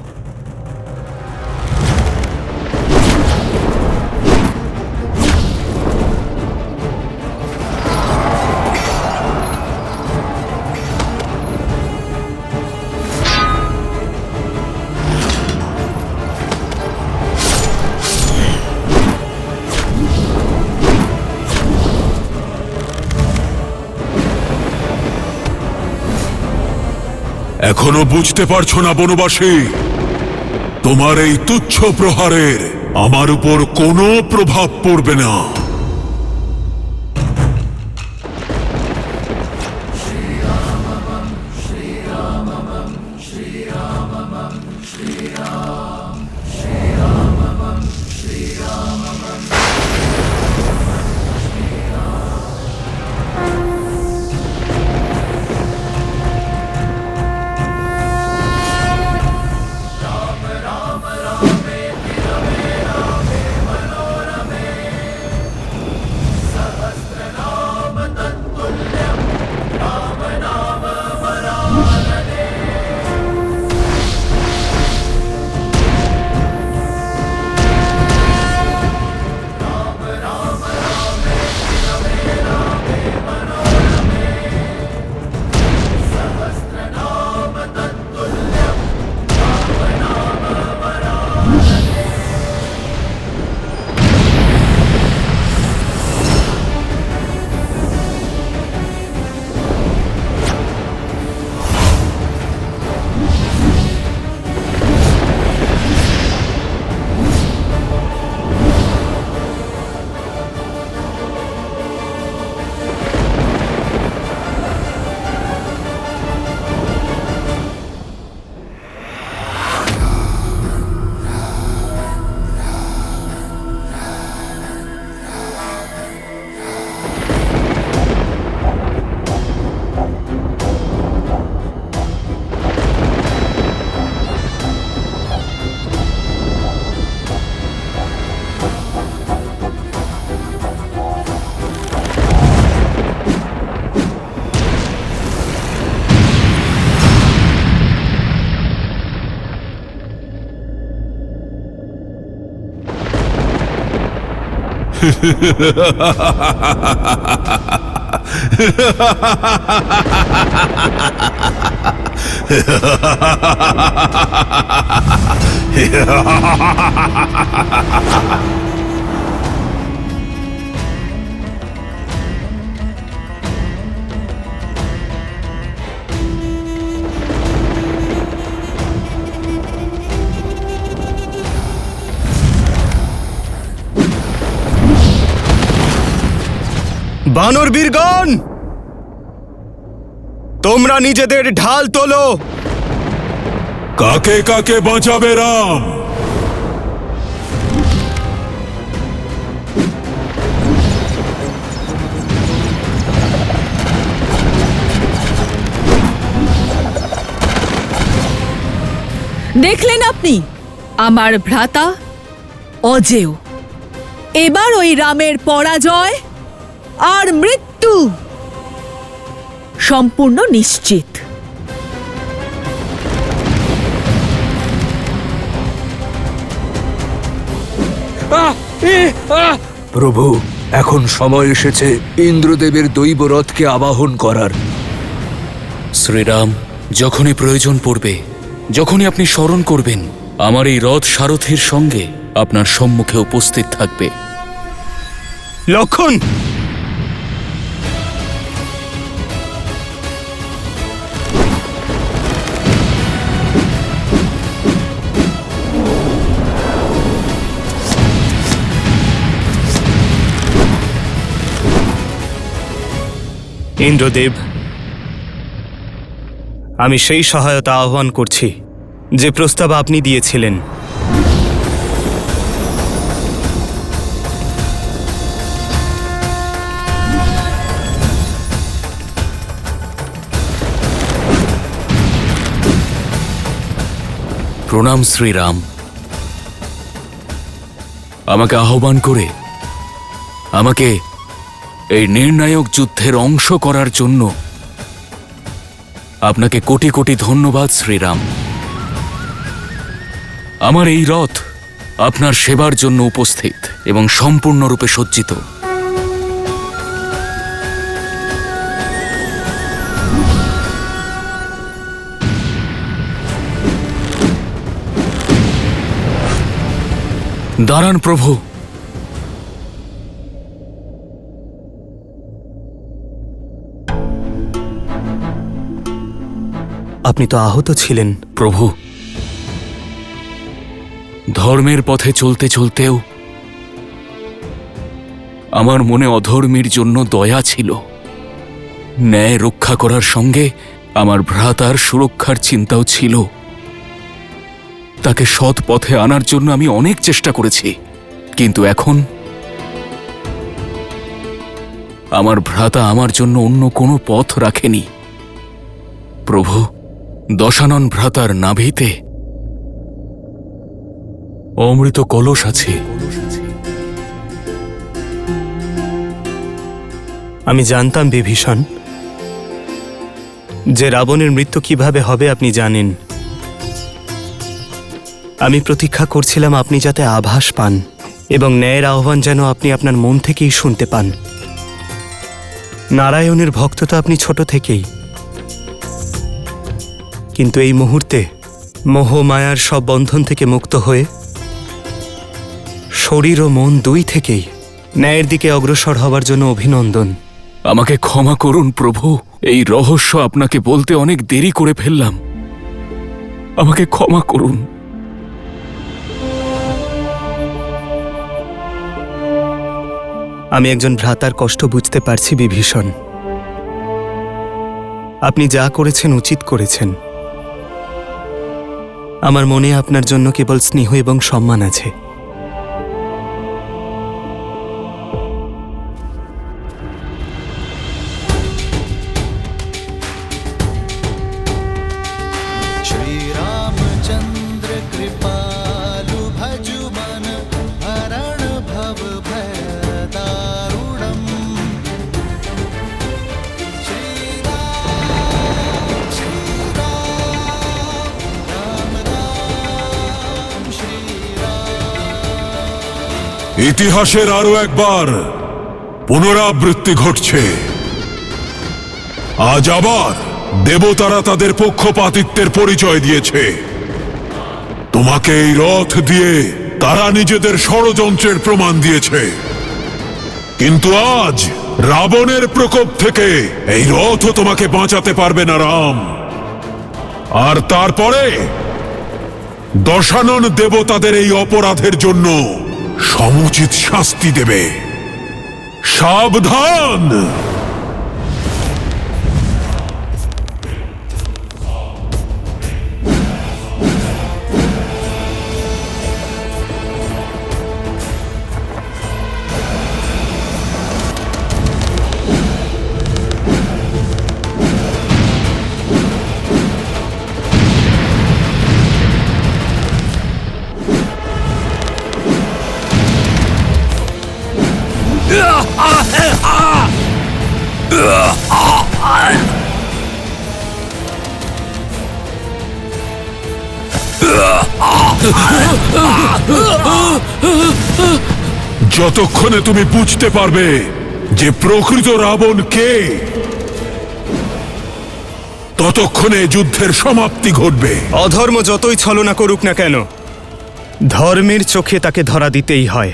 এখনো বুঝতে পারছো না বনবাসী? তোমার এই তুচ্ছ প্রহারের আমার উপর কোনো প্রভাব পড়বে না। বানর বীরগণ, তোমরা নিজেদের ঢাল তোলো। কাকে কাকে বাঁচাবে রাম? দেখলেন আপনি আমার ভ্রাতা অজেয়। এবার ওই রামের পরাজয় আর মৃত্যু সম্পূর্ণ নিশ্চিত। প্রভু, এখন সময় এসেছে ইন্দ্রদেবের দৈব রথকে আবাহন করার। শ্রীরাম, যখনই প্রয়োজন পড়বে, যখনই আপনি স্মরণ করবেন, আমার এই রথ সারথীর সঙ্গে আপনার সম্মুখে উপস্থিত থাকবে। লক্ষণ, ইন্দ্রদেব, আমি সেই সহায়তা আহ্বান করছি যে প্রস্তাব আপনি দিয়েছিলেন। প্রণাম শ্রীরাম। আমাকে আহ্বান করে আমাকে এই নির্ণায়ক যুদ্ধের অংশ করার জন্য আপনাকে কোটি কোটি ধন্যবাদ শ্রীরাম। আমার এই রথ আপনার সেবার জন্য উপস্থিত এবং সম্পূর্ণরূপে সজ্জিত। দাঁড়ান প্রভু। আপনি তো আহত ছিলেন প্রভু। ধর্মের পথে চলতে চলতেও আমার মনে অধর্মীর জন্য দয়া ছিল। ন্যায় রক্ষা করার সঙ্গে আমার ভ্রাতার সুরক্ষার চিন্তাও ছিল। তাকে সৎ পথে আনার জন্য আমি অনেক চেষ্টা করেছি, কিন্তু এখন আমার ভ্রাতা আমার জন্য অন্য কোনো পথ রাখেনি। প্রভু, দশানন ভ্রাতার নাভিতে অমৃত কলস আছে। আমি জানতাম বিভীষণ যে রাবণের মৃত্যু কিভাবে হবে আপনি জানেন। আমি প্রতীক্ষা করছিলাম আপনি যাতে আভাস পান এবং ন্যায়ের আহ্বান যেন আপনি আপনার মন থেকেই শুনতে পান। নারায়ণের ভক্ত তো আপনি ছোট থেকেই, কিন্তু এই মুহূর্তে মোহ মায়ার সব বন্ধন থেকে মুক্ত হয়ে শরীর ও মন দুই থেকেই ন্যায়ের দিকে অগ্রসর হবার জন্য অভিনন্দন। আমাকে ক্ষমা করুন প্রভু, এই রহস্য আপনাকে বলতে অনেক দেরি করে ফেললাম। আমাকে ক্ষমা করুন। আমি একজন ভ্রাতার কষ্ট বুঝতে পারছি বিভীষণ। আপনি যা করেছেন উচিত করেছেন। আমার মনে আপনার জন্য কেবল স্নেহ এবং সম্মান আছে। श्रीरामचंद्र कृपालु भजु मन हरण भव भय दारुणम्। ইতিহাসের আরো একবার পুনরাবৃত্তি ঘটছে। আজ আবার দেবতারা তাদের পক্ষপাতিত্বের পরিচয় দিয়েছে। তোমাকে এই রথ দিয়ে তারা নিজেদের ষড়যন্ত্রের প্রমাণ দিয়েছে, কিন্তু আজ রাবণের প্রকোপ থেকে এই রথও তোমাকে বাঁচাতে পারবে না রাম। আর তারপরে দশানন দেবতাদের এই অপরাধের জন্য সমুচিত শাস্তি দেবে। সাবধান! যতক্ষণে তুমি বুঝতে পারবে যে প্রকৃত রাবণ কে, ততক্ষণে যুদ্ধের সমাপ্তি ঘটবে। অধর্ম যতই ছলনা করুক না কেন, ধর্মের চোখে তাকে ধরা দিতেই হয়।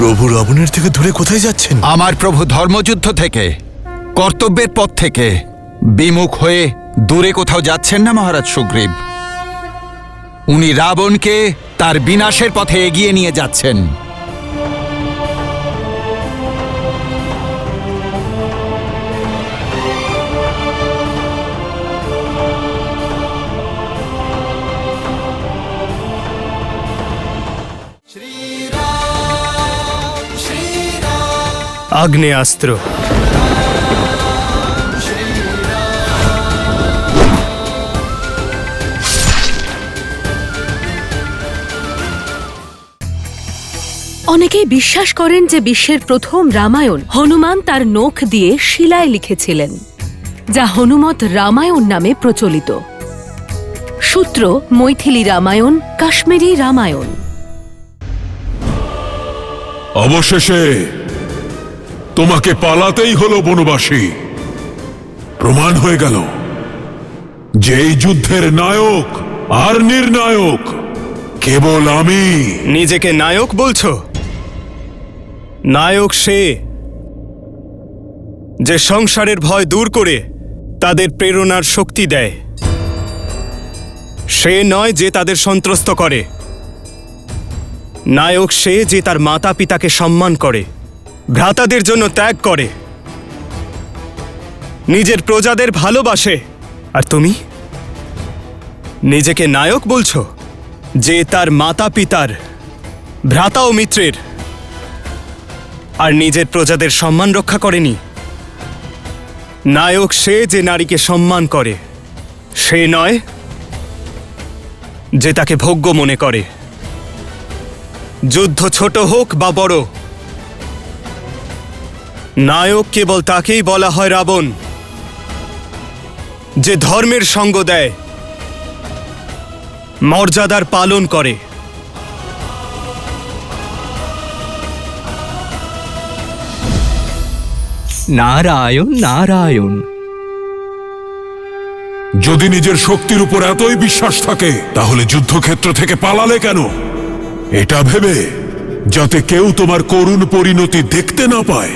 প্রভু রাবণের থেকে দূরে কোথায় যাচ্ছেন? আমার প্রভু ধর্মযুদ্ধ থেকে, কর্তব্যের পথ থেকে বিমুখ হয়ে দূরে কোথাও যাচ্ছেন না মহারাজ সুগ্রীব। উনি রাবণকে তার বিনাশের পথে এগিয়ে নিয়ে যাচ্ছেন। আগ্নেয়াস্ত্র। অনেকেই বিশ্বাস করেন যে বিশ্বের প্রথম রামায়ণ হনুমান তার নখ দিয়ে শিলায় লিখেছিলেন, যা হনুমত রামায়ণ নামে প্রচলিত। সূত্র মৈথিলী রামায়ণ, কাশ্মীরি রামায়ণ। অবশেষে তোমাকে পালাতেই হলো বনবাসী। প্রমাণ হয়ে গেল যে এই যুদ্ধের নায়ক আর নির্ণায়ক কেবল আমি। নিজেকে নায়ক বলছো? নায়ক সে যে সংসারের ভয় দূর করে তাদের প্রেরণার শক্তি দেয়। সে নয় যে তাদের সন্ত্রস্ত করে। নায়ক সে যে তার মাতা পিতাকে সম্মান করে, ভ্রাতাদের জন্য ত্যাগ করে, নিজের প্রজাদের ভালোবাসে। আর তুমি নিজেকে নায়ক বলছো যে তার মাতা পিতার, ভ্রাতা ও মিত্রের আর নিজের প্রজাদের সম্মান রক্ষা করেনি। নায়ক সে যে নারীকে সম্মান করে, সে নয় যে তাকে ভোগ্য মনে করে। যুদ্ধ ছোট হোক বা বড়, নায়ক কেবল তাকেই বলা হয় রাবণ যে ধর্মের সঙ্গ দেয়, মর্যাদার পালন করে। নারায়ণ নারায়ণ। যদি নিজের শক্তির উপর এতই বিশ্বাস থাকে তাহলে যুদ্ধক্ষেত্র থেকে পালালে কেন? এটা ভেবে যাতে কেউ তোমার করুণ পরিণতি দেখতে না পায়।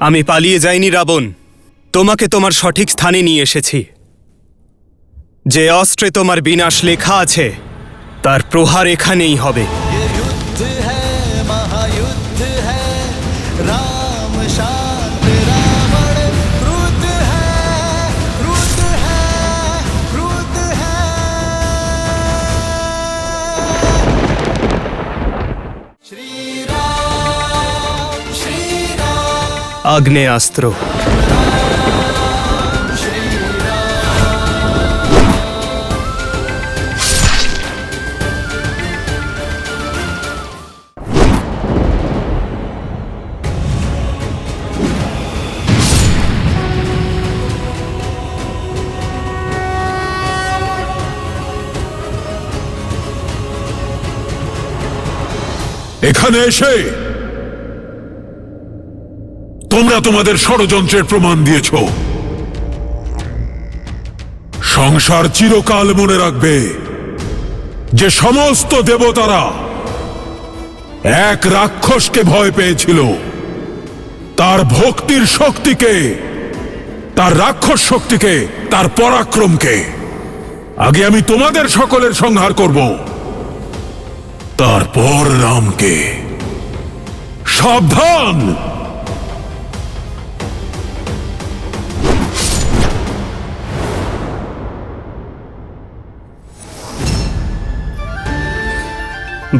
আমি পালিয়ে যাইনি রাবণ, তোমাকে তোমার সঠিক স্থানে নিয়ে এসেছি। যে অস্ত্রে তোমার বিনাশ লেখা আছে তার প্রহার এখানেই হবে। युद्ध है महायुद्ध है राम शांत रावण क्रुद्ध है क्रुद्ध है क्रुद्ध है श्री राम श्री राम। আগ্নেয়াস্ত্র। এখানে এসে তোমরা তোমাদের ষড়যন্ত্রের প্রমাণ দিয়েছ। সংসার চিরকাল মনে রাখবে যে সমস্ত দেবতারা এক রাক্ষসকে ভয় পেয়েছিল, তার ভক্তির শক্তিকে, তার রাক্ষস শক্তিকে, তার পরাক্রমকে। আগে আমি তোমাদের সকলের সংহার করব, তারপর রামকে। সাবধান!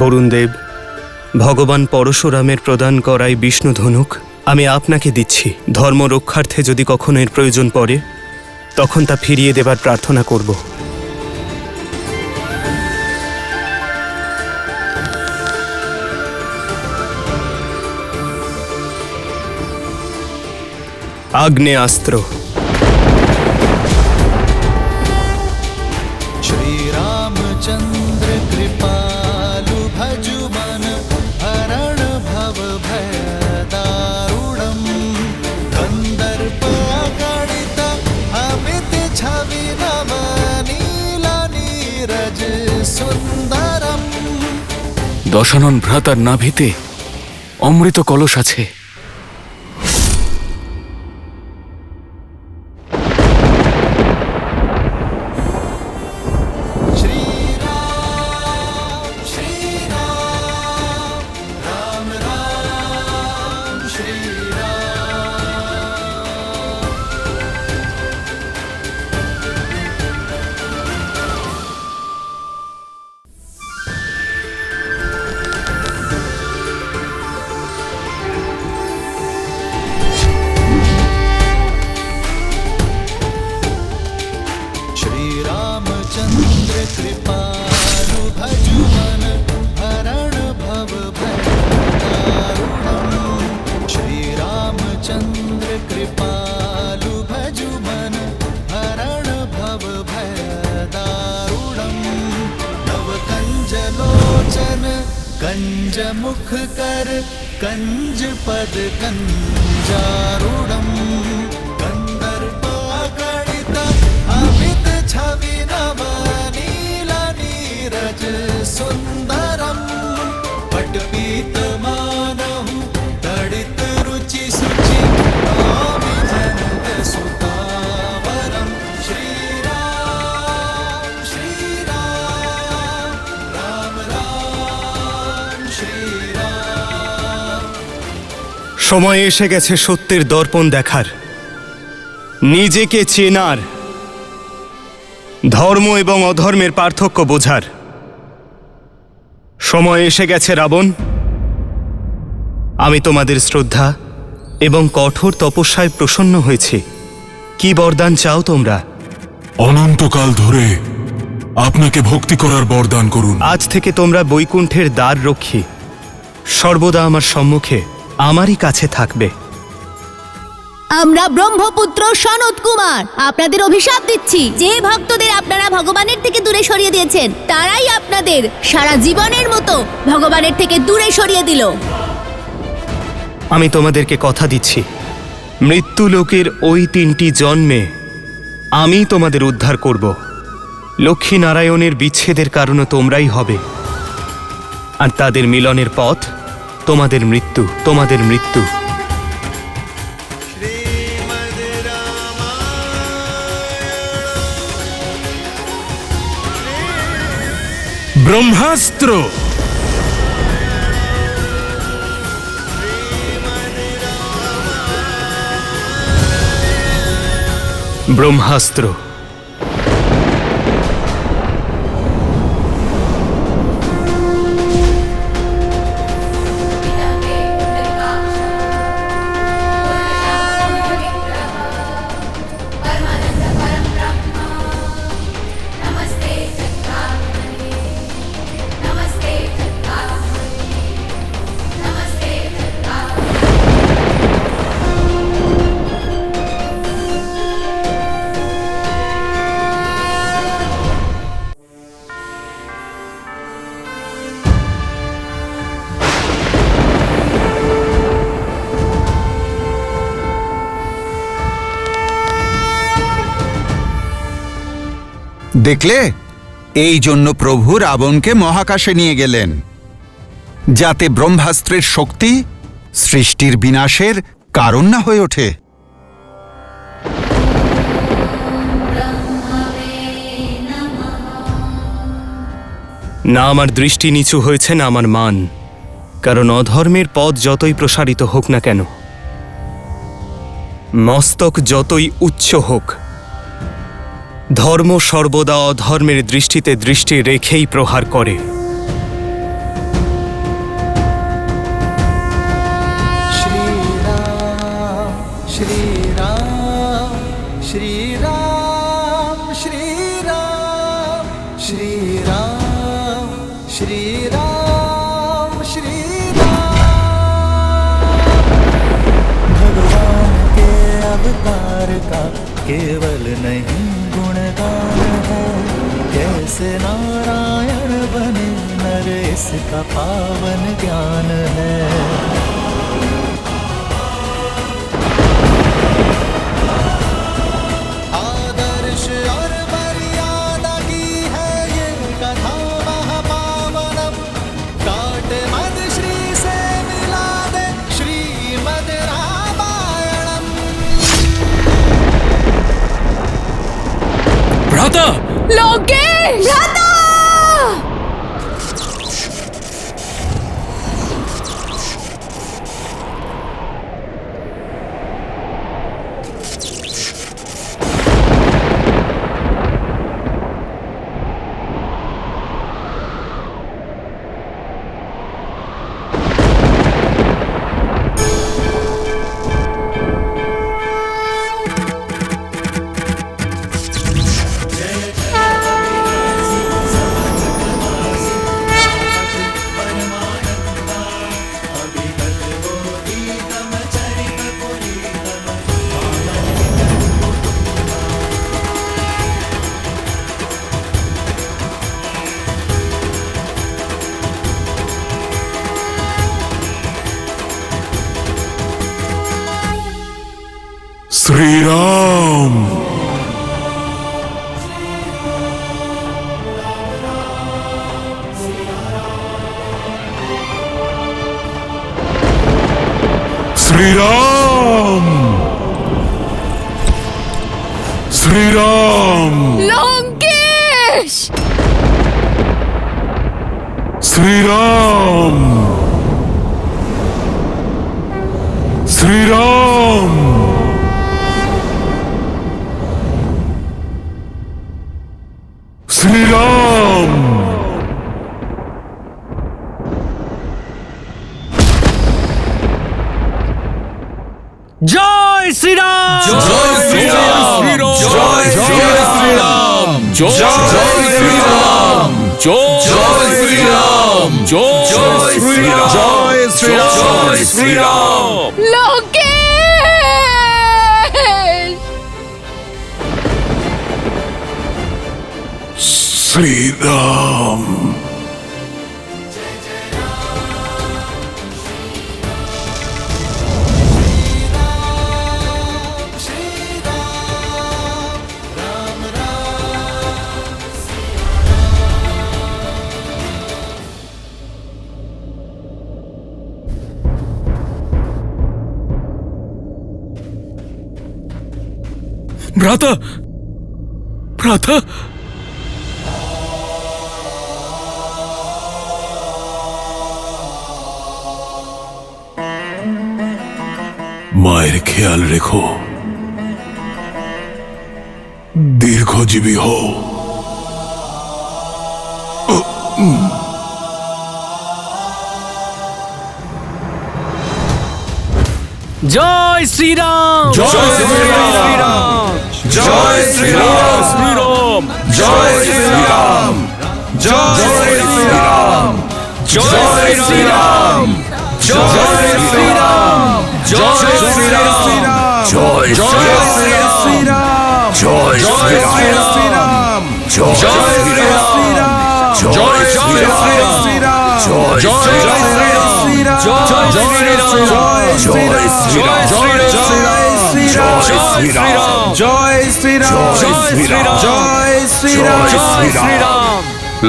বরুণদেব, ভগবান পরশুরামের প্রদান করাই বিষ্ণু ধনুক আমি আপনাকে দিচ্ছি। ধর্ম রক্ষার্থে যদি কখনো এর প্রয়োজন পড়ে তখন তা ফিরিয়ে দেবার প্রার্থনা করব। আগ্নেয়াস্ত্র। श्री रामचंद्र कृपालु भजु मन हरण भव भय दारुणम कंदर्प गणित अमित छवि नव नील नीरज सुंदरम। দশানন ভ্রাতার নাভিতে অমৃত কলস আছে। श्रीरामचंद्र कृपालु भजु मन हरण भव भय दारुणम्। श्रीरामचंद्र कृपालु भजु मन हरण भव भय दारुणम्। नव कंज लोचन कंज मुख कर कंज पद कंजारुणम्। गंधर्वागणित अमित छवि नव नील नीरज सुंदरम्। पटपीत मानहु तडित रुचि सुचि नामि जनक सुतावरम्। श्रीराम श्रीराम राम राम श्रीराम। সময় এসে গেছে সত্যের দর্পণ দেখার, নিজেকে চেনার, ধর্ম এবং অধর্মের পার্থক্য বোঝার। সময় এসে গেছে রাবণ, আমি তোমাদের শ্রদ্ধা এবং কঠোর তপস্যায় প্রসন্ন হয়েছি। কি বরদান চাও তোমরা? অনন্তকাল ধরে আপনাকে ভক্তি করার বরদান করুন। আজ থেকে তোমরা বৈকুণ্ঠের দ্বার রক্ষী, সর্বদা আমার সম্মুখে আমারই কাছে থাকবে। আমরা ব্রহ্মপুত্র সনত কুমার আপনাদের অভিশাপ দিচ্ছি, যে ভক্তদের আপনারা ভগবানের থেকে দূরে সরিয়ে দিয়েছেন তারাই আপনাদের সারা জীবনের মতো ভগবানের থেকে দূরে সরিয়ে দিল। আমি তোমাদেরকে কথা দিচ্ছি, মৃত্যু লোকের ওই 3টি জন্মে আমি তোমাদের উদ্ধার করব। লক্ষ্মী নারায়ণের বিচ্ছেদের কারণে তোমরাই হবে, আর তাদের মিলনের পথ তোমাদের মৃত্যু, তোমাদের মৃত্যু। ব্রহ্মাস্ত্র। ব্রহ্মাস্ত্র। দেখলে, এই জন্য প্রভু রাবণকে মহাকাশে নিয়ে গেলেন, যাতে ব্রহ্মাস্ত্রের শক্তি সৃষ্টির বিনাশের কারণ না হয়ে ওঠে। না আমার দৃষ্টি নিচু হয়েছে, না আমার মান, কারণ অধর্মের পথ যতই প্রসারিত হোক না কেন, মস্তক যতই উচ্চ হোক, ধর্ম সর্বদা অধর্মের দৃষ্টিতে দৃষ্টি রেখেই প্রহার করে। श्रीराम श्रीराम श्रीराम श्रीराम श्रीराम श्रीराम श्रीराम। भगवान के अवतार का केवल नहीं गुणगान है, कैसे नारायण बने नर इसका पावन ज्ञान है। आदर्श और मर्यादा की है ये कथा महापावनम, काट मन श्री से मिला লঙ্কেশ! শ্রীরাম শ্রীরাম শ্রীরাম লঙ্কেশ! শ্রীরাম শ্রীরাম শ্রীরাম জয় শ্রীরাম! জয় শ্রীরাম! জয় শ্রীরাম! জয় শ্রীরাম! জয় শ্রীরাম! জয় শ্রীরাম! জয় শ্রীরাম! জয় শ্রীরাম! লঙ্কেশ! শ্রীরাম ভ্রাতা ভ্রাতা মায়ের খেয়াল রেখো, দীর্ঘজীবী হও। জয় শ্রীরাম! জয় শ্রীরাম! জয় শ্রীরাম! জয় শ্রীরাম! জয় শ্রীরাম! জয় শ্রীরাম! জয় শ্রীরাম! জয় শ্রীরাম! জয় শ্রীরাম! জয় শ্রীরাম! জয় শ্রীরাম! জয় শ্রীরাম! জয়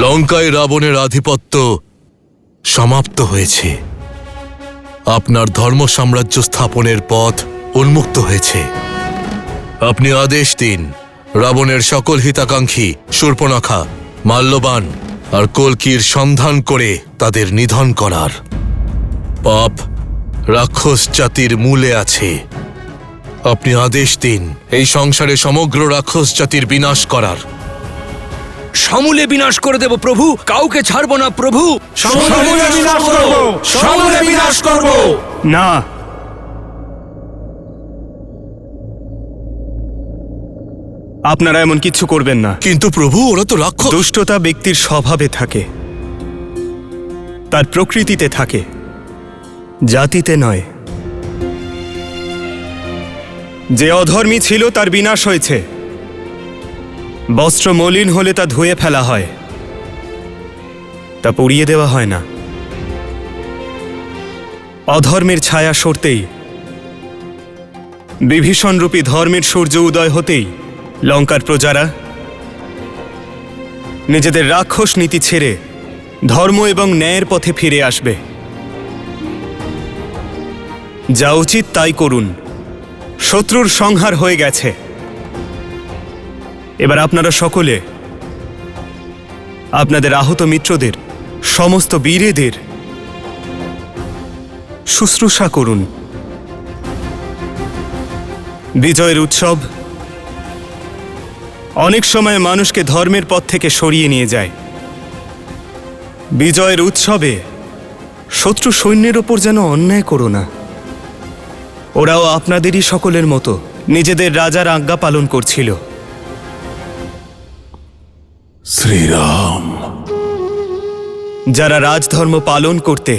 লঙ্কায় রাবণের আধিপত্য সমাপ্ত হয়েছে। আপনার ধর্ম সাম্রাজ্য স্থাপনের পথ উন্মুক্ত হয়েছে। আপনি আদেশ দিন রাবণের সকল হিতাকাঙ্ক্ষী শূর্পণখা, মাল্যবান আর কল্কির সন্ধান করে তাদের নিধন করার। পাপ রাক্ষস জাতির মূলে আছে। আপনি আদেশ দিন এই সংসারে সমগ্র রাক্ষস জাতির বিনাশ করার। সমূলে বিনাশ করে দেব প্রভু, কাউকে ছাড়বো না প্রভু। সমূলে বিনাশ করব, সমূলে বিনাশ করব। না, আপনারা এমন কিছু করবেন না। কিন্তু প্রভু, ওরা তো রাক্ষস। দুষ্টতা ব্যক্তির স্বভাবে থাকে, তার প্রকৃতিতে থাকে, জাতিতে নয়। যে অধর্মী ছিল তার বিনাশ হয়েছে। বস্ত্র মলিন হলে তা ধুয়ে ফেলা হয়, তা পুড়িয়ে দেওয়া হয় না। অধর্মের ছায়া সরতেই, বিভীষণরূপী ধর্মের সূর্য উদয় হতেই লঙ্কার প্রজারা নিজেদের রাক্ষস নীতি ছেড়ে ধর্ম এবং ন্যায়ের পথে ফিরে আসবে। যা উচিত তাই করুন। শত্রুর সংহার হয়ে গেছে। এবার আপনারা সকলে আপনাদের আহত মিত্রদের, সমস্ত বীরেদের শুশ্রূষা করুন। বিজয়ের উৎসব অনেক সময় মানুষকে ধর্মের পথ থেকে সরিয়ে নিয়ে যায়। বিজয়ের উৎসবে শত্রু সৈন্যের ওপর যেন অন্যায় করো না। ওরাও আপনাদেরই সকলের মতো নিজেদের রাজার আজ্ঞা পালন করছিল। শ্রীরাম, যারা রাজধর্ম পালন করতে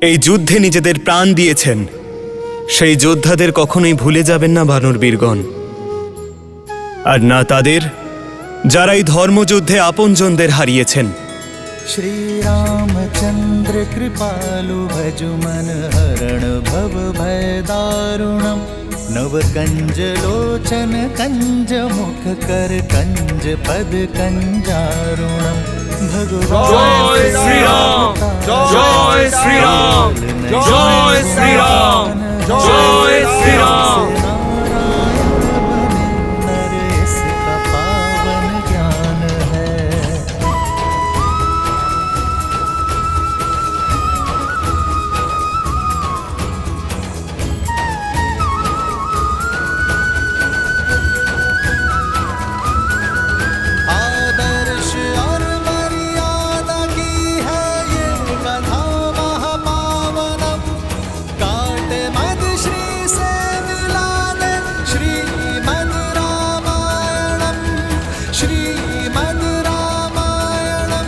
এই যুদ্ধে নিজেদের প্রাণ দিয়েছেন, সেই যোদ্ধাদের কখনোই ভুলে যাবেন না বানর বীরগণ, আর না তাদের যারা এই ধর্মযুদ্ধে আপনজনদের হারিয়েছেন। श्री रामचंद्र कृपालु भजु मन हरण भव भय दारुणम नव कंज लोचन कंज मुख कर कंज पद कंजारुणम भगवान जय श्री राम, जय श्री राम, जय श्री राम, जय श्री राम। इसका पावन ज्ञान है। आदर्श और मर्यादा की है ये कथा महापावनम काट मद श्री से मिलाने श्रीमद् रामायणम श्रीमद् रामायणम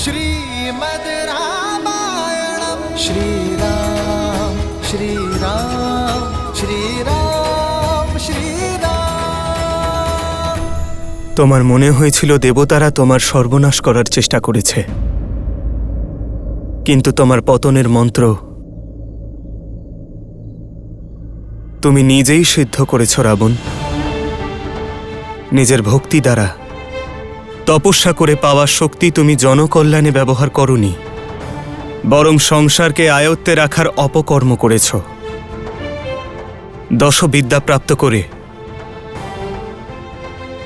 श्रीमद् रामायणम श्री राम श्री राम श्री राम श्री राम। তোমার মনে হয়েছিল দেবতারা তোমার সর্বনাশ করার চেষ্টা করেছে, কিন্তু তোমার পতনের মন্ত্র তুমি নিজেই সিদ্ধ করেছ রাবণ। নিজের ভক্তি দ্বারা তপস্যা করে পাওয়া শক্তি তুমি জনকল্যাণে ব্যবহার করনি, বরং সংসারকে আয়ত্তে রাখার অপকর্ম করেছ। দশবিদ্যা প্রাপ্ত করে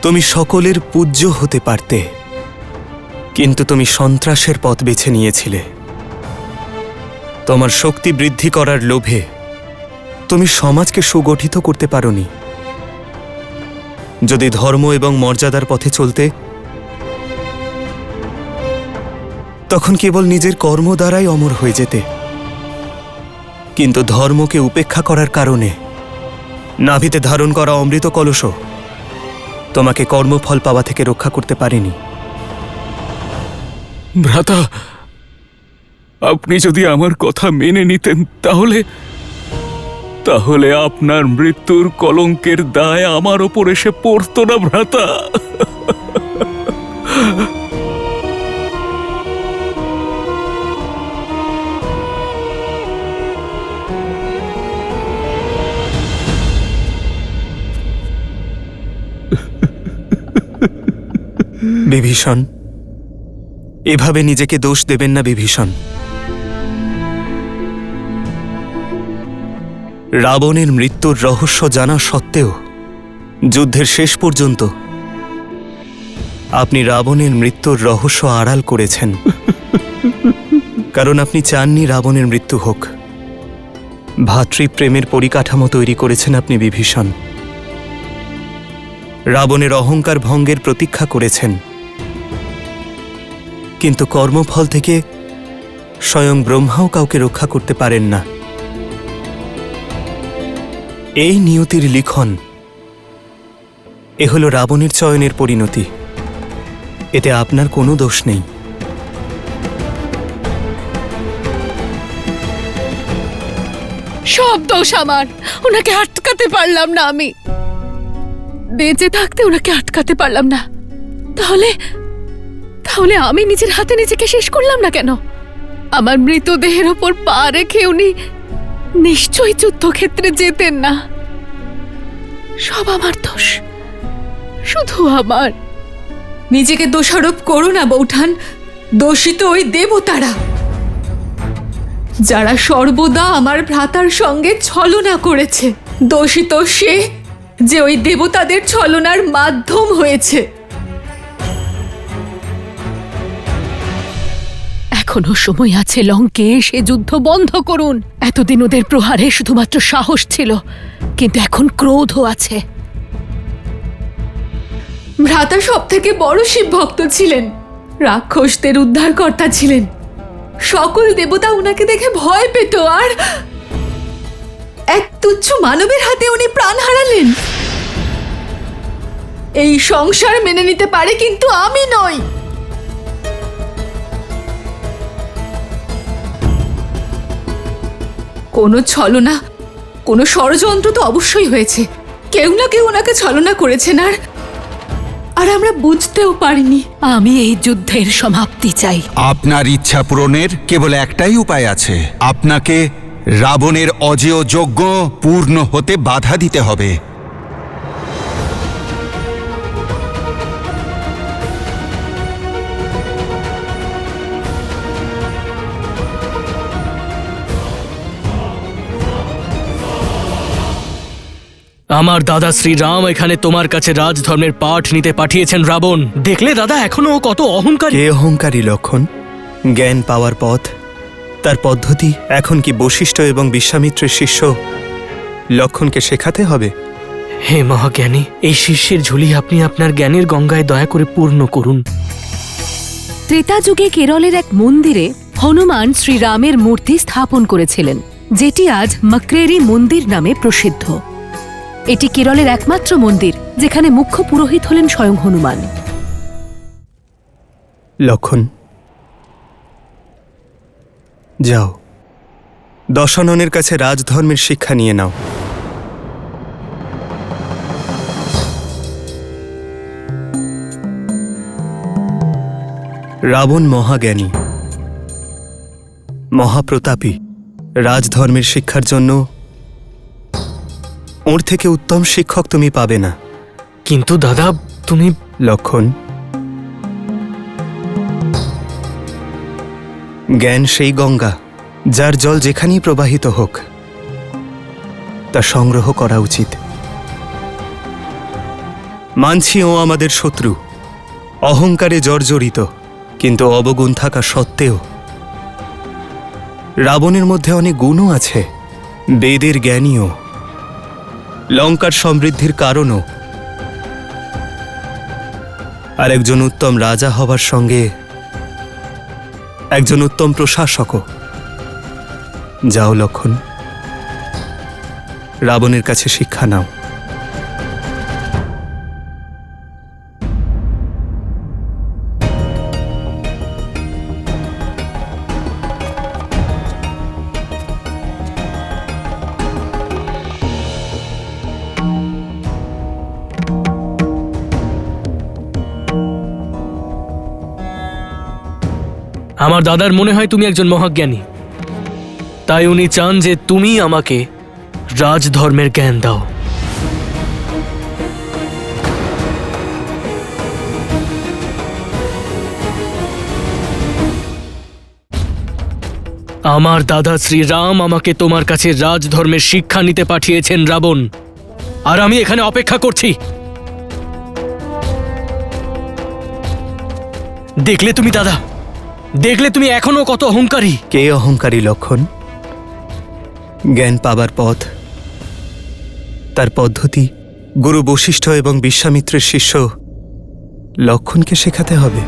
তুমি সকলের পূজ্য হতে পারতে, কিন্তু তুমি সন্ত্রাসের পথ বেছে নিয়েছিলে। তোমার শক্তি বৃদ্ধি করার লোভে তুমি সমাজকে সুগঠিত করতে পারোনি। যদি ধর্ম এবং মর্যাদার পথে চলতে, তখন কেবল নিজের কর্ম দ্বারাই অমর হয়ে যেতে। কিন্তু ধর্মকে উপেক্ষা করার কারণে নাভিতে ধারণ করা অমৃত কলস তোমাকে কর্মফল পাওয়া থেকে রক্ষা করতে পারেনি। ভ্রাতা, আপনি যদি আমার কথা মেনে নিতেন তাহলে তাহলে আপনার মৃত্যুর কলঙ্কের দায় আমার ওপর এসে পড়তো না ভ্রাতা। বিভীষণ, এভাবে নিজেকে দোষ দেবেন না বিভীষণ। রাবণের মৃত্যুর রহস্য জানা সত্ত্বেও যুদ্ধের শেষ পর্যন্ত আপনি রাবণের মৃত্যুর রহস্য আড়াল করেছেন, কারণ আপনি চাননি রাবণের মৃত্যু হোক। ভাতৃপ্রেমের পরিকাঠামো তৈরি করেছেন আপনি বিভীষণ। রাবণের অহংকার ভঙ্গের প্রতীক্ষা করেছেন, কিন্তু কর্মফল থেকে স্বয়ং ব্রহ্মাও কাউকে রক্ষা করতে পারেন না। এই নিয়তির লিখন, এ হল রাবণের চয়নের পরিণতি। এতে আপনার কোনো দোষ নেই। সব দোষ আমার। ওনাকে আটকাতে পারলাম না আমি, বেঁচে থাকতে ওনাকে আটকাতে পারলাম না। তাহলে তাহলে আমি নিজের হাতে নিজেকে শেষ করলাম না কেন? আমার মৃতদেহের ওপর পা রেখে উনি নিশ্চয়ই যুদ্ধক্ষেত্রে যেতেন না। সব আমার দোষ, শুধু আমার। নিজেকে দোষারোপ করো না বৌঠান। দোষী তো ওই দেবতারা, যারা সর্বদা আমার ভ্রাতার সঙ্গে ছলনা করেছে। দোষী তো সে যে ওই দেবতাদের ছলনার মাধ্যম হয়েছে। এখনো সময় আছে লঙ্কেশ, এ যুদ্ধ বন্ধ করুন। এতদিন ওদের প্রহারে শুধুমাত্র সাহস ছিল, কিন্তু এখন ক্রোধও আছে। ভ্রাতা সব থেকে বড় শিব ভক্ত ছিলেন, রাক্ষসদের উদ্ধারকর্তা ছিলেন। সকল দেবতা উনাকে দেখে ভয় পেত, আর এক তুচ্ছ মানবের হাতে উনি প্রাণ হারালেন। এই সংসার মেনে নিতে পারে, কিন্তু আমি নই। কোনো ছলনা, কোনো ষড়যন্ত্র তো অবশ্যই হয়েছে। কেউ না কেউ ওনাকে ছলনা করেছেন, আর আমরা বুঝতেও পারিনি। আমি এই যুদ্ধের সমাপ্তি চাই। আপনার ইচ্ছা পূরণের কেবল একটাই উপায় আছে, আপনাকে রাবণের অজেয় যজ্ঞ পূর্ণ হতে বাধা দিতে হবে। আমার দাদা শ্রীরাম এখানে তোমার কাছে রাজধর্মের পাঠ নিতে পাঠিয়েছেন রাবণ। দেখলে দাদা, এখনো ও কত অহংকারী। কে অহংকারী লক্ষণ? জ্ঞান পাওয়ার পথ, তার পদ্ধতি এখন কি বশিষ্ঠ এবং বিশ্বামিত্রের শিষ্য লক্ষণকে শেখাতে হবে? হে মহাজ্ঞানী, এই শিষ্যের ঝুলি আপনি আপনার জ্ঞানের গঙ্গায় দয়া করে পূর্ণ করুন। ত্রেতা যুগে কেরলের এক মন্দিরে হনুমান শ্রীরামের মূর্তি স্থাপন করেছিলেন, যেটি আজ মক্রেরি মন্দির নামে প্রসিদ্ধ। এটি কেরলের একমাত্র মন্দির যেখানে মুখ্য পুরোহিত হলেন স্বয়ং হনুমান। লক্ষণ, যাও দশাননের কাছে রাজধর্মের শিক্ষা নিয়ে নাও। রাবণ মহাজ্ঞানী, মহাপ্রতাপী। রাজধর্মের শিক্ষার জন্য ওর থেকে উত্তম শিক্ষক তুমি পাবে না। কিন্তু দাদা, তুমি লক্ষণ, জ্ঞান সেই গঙ্গা যার জল যেখানেই প্রবাহিত হোক তা সংগ্রহ করা উচিত। মানছি ও আমাদের শত্রু, অহংকারে জর্জরিত, কিন্তু অবগুণ থাকা সত্ত্বেও রাবণের মধ্যে অনেক গুণও আছে, বেদের জ্ঞানীও, লঙ্কার সমৃদ্ধির কারণও। আর একজন উত্তম রাজা হবার সঙ্গে একজন উত্তম প্রশাসকও। যাও লক্ষণ, রাবণের কাছে শিক্ষা নাও। আমার দাদার মনে হয় তুমি একজন মহাজ্ঞানী, তাই উনি চান যে তুমি আমাকে রাজধর্মের জ্ঞান দাও। আমার দাদা শ্রীরাম আমাকে তোমার কাছে রাজধর্মের শিক্ষা নিতে পাঠিয়েছেন রাবণ, আর আমি এখানে অপেক্ষা করছি। দেখলে তুমি দাদা, দেখলে তুমি এখনো কত অহংকারী। কে অহংকারী লক্ষণ? জ্ঞান পাবার পথ, তার পদ্ধতি গুরু বশিষ্ঠ এবং বিশ্বামিত্রের শিষ্য লক্ষণকে শেখাতে হবে।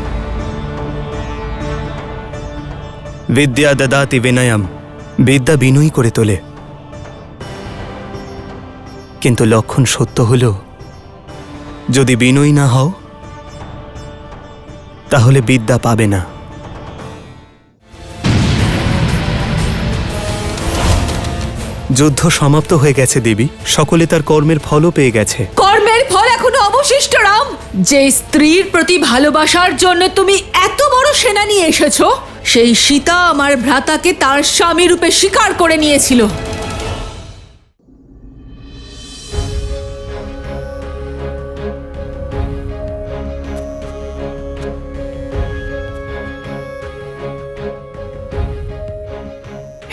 বিদ্যা দদাতি বিনয়ম, বিদ্যা বিনয়ী করে তোলে। কিন্তু লক্ষণ সত্য হল, যদি বিনয়ী না হও তাহলে বিদ্যা পাবে না। যুদ্ধ সমাপ্ত হয়ে গেছে দেবী, সকলে তার কর্মের ফলও পেয়ে গেছে। কর্মের ফল এখনো অবশিষ্ট রাম। যে স্ত্রীর প্রতি ভালোবাসার জন্য তুমি এত বড় সেনা নিয়ে এসেছো, সেই সীতা আমার ভ্রাতাকে তার স্বামী রূপে স্বীকার করে নিয়েছিল।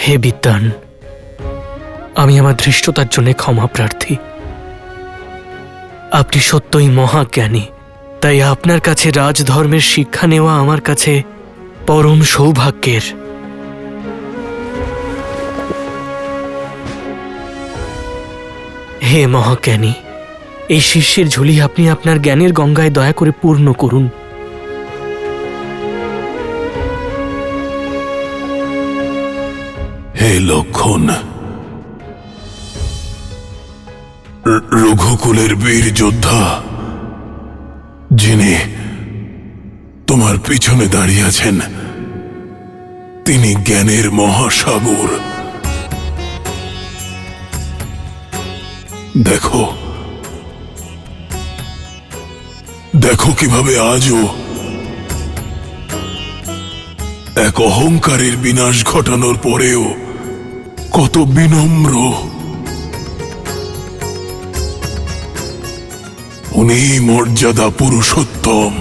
হে বিদ্বান, আমি আমার ধৃষ্টতার জন্য ক্ষমা প্রার্থী। আপনি সত্যই মহাজ্ঞানী, তাই আপনার কাছে রাজধর্মের শিক্ষা নেওয়া আমার কাছে পরম সৌভাগ্যের। হে মহাজ্ঞানী, এই শিষ্যের ঝুলি আপনি আপনার জ্ঞানের গঙ্গায় দয়া করে পূর্ণ করুন। হে লক্ষণ, রঘুকুলের বীর যোদ্ধা, যিনি তোমার পিছনে দাঁড়িয়ে আছেন, তিনি জ্ঞানের মহাসাগর। দেখো, দেখো কিভাবে আজও এক অহংকারের বিনাশ ঘটানোর পরেও কত বিনম্র। উনি মর্যাদা পুরুষোত্তম।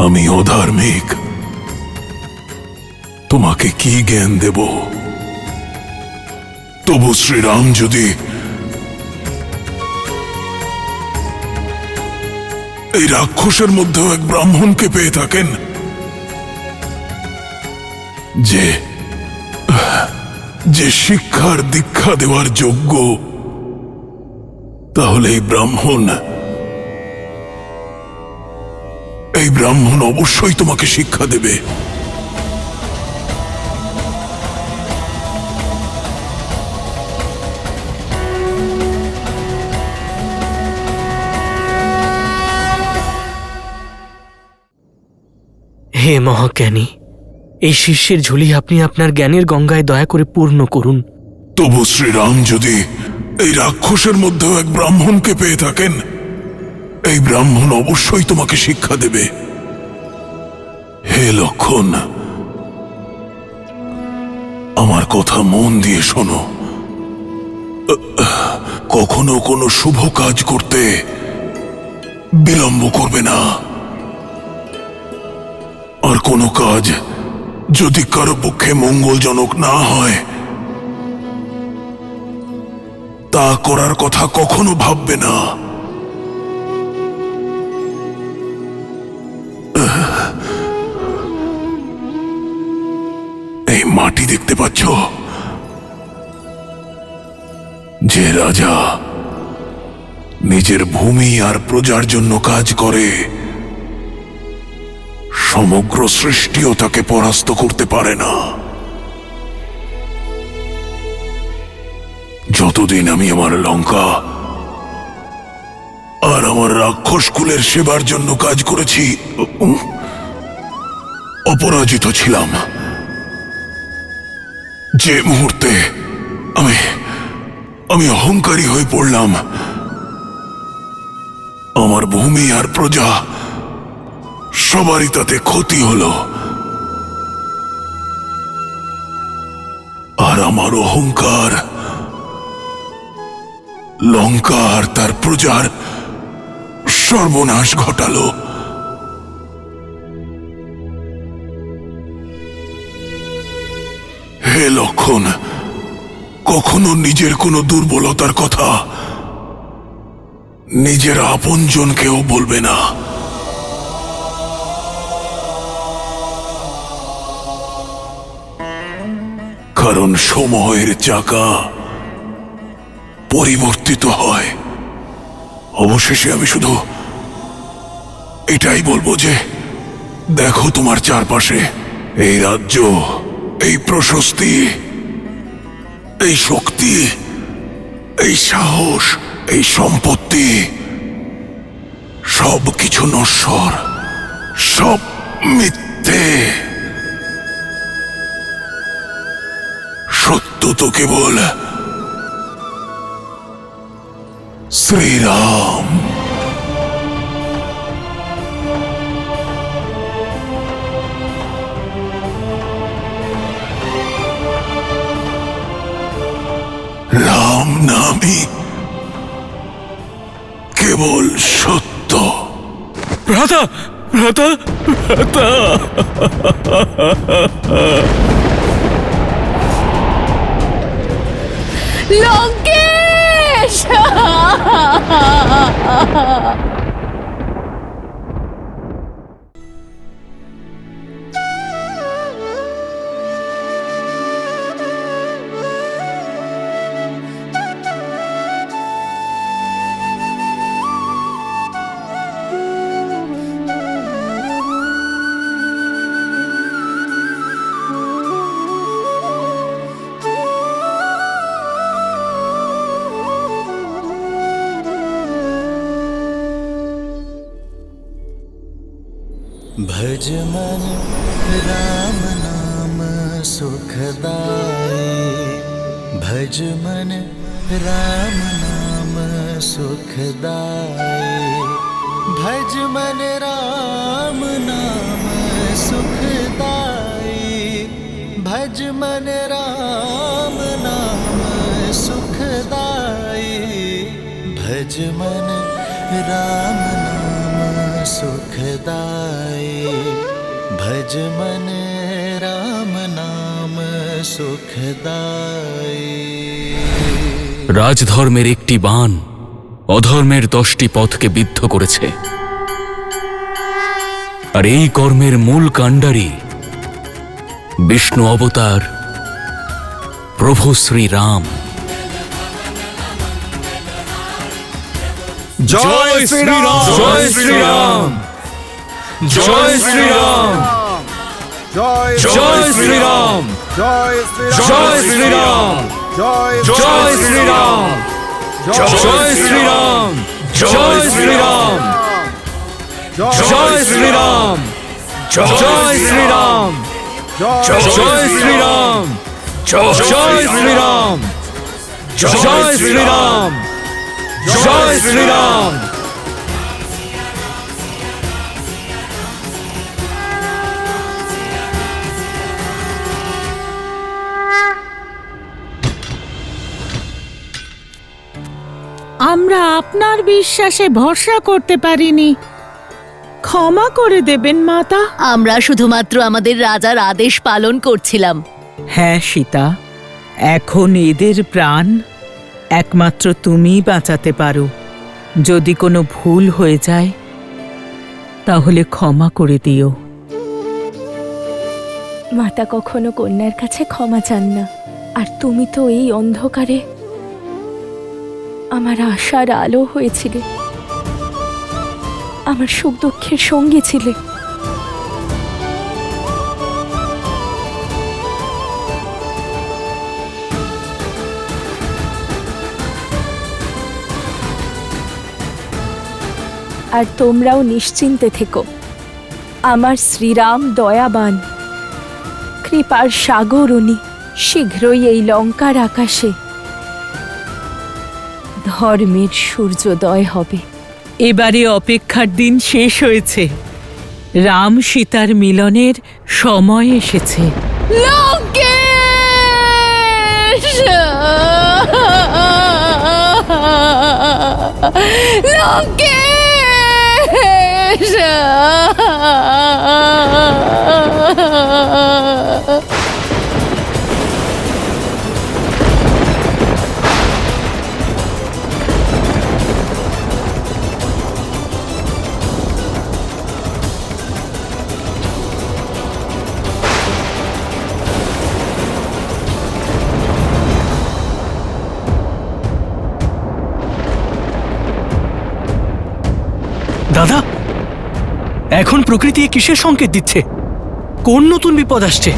আমি অধার্মিক, তোমাকে কি জ্ঞান দেব? তবু শ্রীরাম যদি এই রাক্ষসের মধ্যেও এক ব্রাহ্মণকে পেয়ে থাকেন, যে যে শিক্ষার দীক্ষা দেওয়ার যোগ্য, তাহলে এই ব্রাহ্মণ অবশ্যই তোমাকে শিক্ষা দেবে। হে মহাজ্ঞানী, এই শিষ্যের ঝুলি আপনি আপনার জ্ঞানের গঙ্গায় দয়া করে পূর্ণ করুন। তবু শ্রীরাম যদি এই রাক্ষসের মধ্যেও এক ব্রাহ্মণকে পেয়ে থাকেন, এই ব্রাহ্মণ অবশ্যই তোমাকে শিক্ষা দেবে। হে লক্ষণ, আমার কথা মন দিয়ে শোনো। কখনো কোনো শুভ কাজ করতে বিলম্ব করবে না। আর কোনো কাজ যদি কারো পক্ষে মঙ্গলজনক না হয়, তা করার কথা কখনো ভাববে না। এই মাটি দেখতে পাচ্ছ? যে রাজা নিজের ভূমি আর প্রজার জন্য কাজ করে, সমগ্র সৃষ্টিও তাকে পরাস্ত করতে পারে না। যতদিন আমি আমার লঙ্কা আর আমার রাক্ষস কুলের সেবার জন্য কাজ করেছি, অপরাজিত ছিলাম। যে মুহূর্তে আমি অহংকারী হয়ে পড়লাম, আমার ভূমি আর প্রজা সবারই তাতে ক্ষতি হলো। আর আমার অহংকার লঙ্কা আর তার প্রজার সর্বনাশ ঘটালো। হে লক্ষণ, কখনো নিজের কোনো দুর্বলতার কথা নিজের আপনজনকেও বলবে না। কারণ সময়ের চাকা পরিবর্তিত হয়। অবশেষে আমি শুধু এটাই বলবো যে, দেখো তোমার চারপাশে এই রাজ্য, এই প্রশস্তি, এই শক্তি, এই সাহস, এই সম্পত্তি, সব কিছু নশ্বর, সব মিথ্যে। সত্য তো কেবল শ্রীরাম। রাম নামই কেবল সত্য। ভ্রাতা, ভ্রাতা, ভ্রাতা। লঙ্কেশ! भज मन राम नाम सुखदाई भज मन राम नाम सुखदाई भज मन राम नाम सुखदाई भज मन राम नाम सुखदाई भज मन राम नाम सुखदाई भज मन राम नाम सुखदाई। রাজধর্মের একটি বাণ অধর্মের 10টি পথকে বিদ্ধ করেছে, আর এই কর্মের মূল কাণ্ডারি বিষ্ণু অবতার প্রভু শ্রীরাম। জয় শ্রীরাম, জয় শ্রীরাম, জয় শ্রীরাম, জয় শ্রীরাম, জয় শ্রীরাম, জয় শ্রীরাম, জয় শ্রীরাম, জয় শ্রীরাম, জয় শ্রীরাম, জয় শ্রীরাম, জয় শ্রীরাম, জয় শ্রীরাম, জয় শ্রীরাম, জয় শ্রীরাম। আমরা আপনার বিশ্বাসে ভরসা করতে পারিনি, ক্ষমা করে দেবেন মাতা। আমরা শুধুমাত্র আমাদের রাজার আদেশ পালন করছিলাম। হ্যাঁ সীতা, এখন এদের প্রাণ একমাত্র তুমিই বাঁচাতে পারো। যদি কোনো ভুল হয়ে যায় তাহলে ক্ষমা করে দিও। মাতা কখনো কন্যার কাছে ক্ষমা চান না, আর তুমি তো এই অন্ধকারে আমার আশার আলো হয়েছিলে, আমার সুখ দুঃখের সঙ্গী ছিলে। আর তোমরাও নিশ্চিন্তে থেকো, আমার শ্রীরাম দয়াবান, কৃপার সাগর উনি। শীঘ্রই এই লঙ্কার আকাশে ধর্মের সূর্যোদয় হবে। এবারে অপেক্ষার দিন শেষ হয়েছে, রাম সীতার মিলনের সময় এসেছে। লঙ্কেশ! লঙ্কেশ! দাদা, এখন প্রকৃতি কিসের সংকেত দিচ্ছে? কোন নতুন বিপদ আসছে?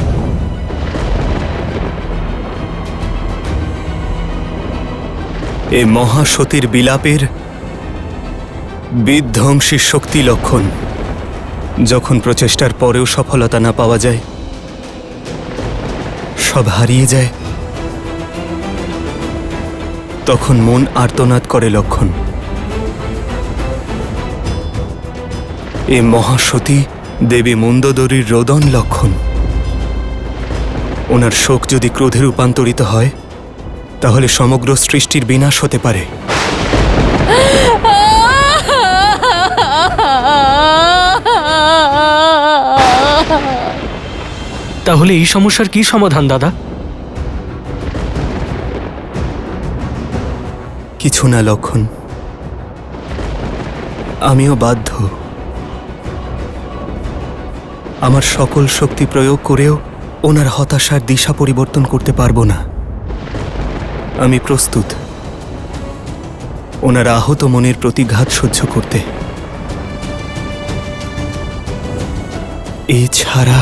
এ মহাসতীর বিলাপের বিধ্বংসী শক্তি লক্ষণ। যখন প্রচেষ্টার পরেও সফলতা না পাওয়া যায়, সব হারিয়ে যায়, তখন মন আর্তনাদ করে লক্ষণ। এ মহাসতী দেবী মন্দোদরীর রোদন লক্ষণ। ওনার শোক যদি ক্রোধে রূপান্তরিত হয়, তাহলে সমগ্র সৃষ্টির বিনাশ হতে পারে। তাহলে এই সমস্যার কি সমাধান দাদা? কিছু না লক্ষণ, আমিও বাধ্য। আমার সকল শক্তি প্রয়োগ করেও ওনার হতাশার দিশা পরিবর্তন করতে পারবো না। আমি প্রস্তুত ওনার আহত মনের প্রতিঘাত সহ্য করতে। এছাড়া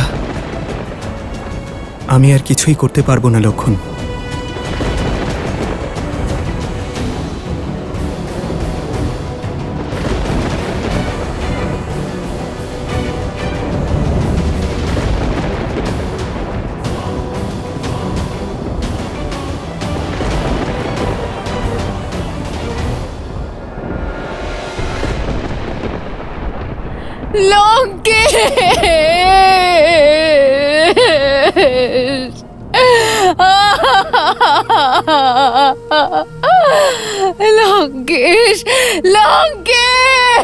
আমি আর কিছুই করতে পারবো না লক্ষণ। লঙ্কেশ, লঙ্কেশ, লঙ্কেশ,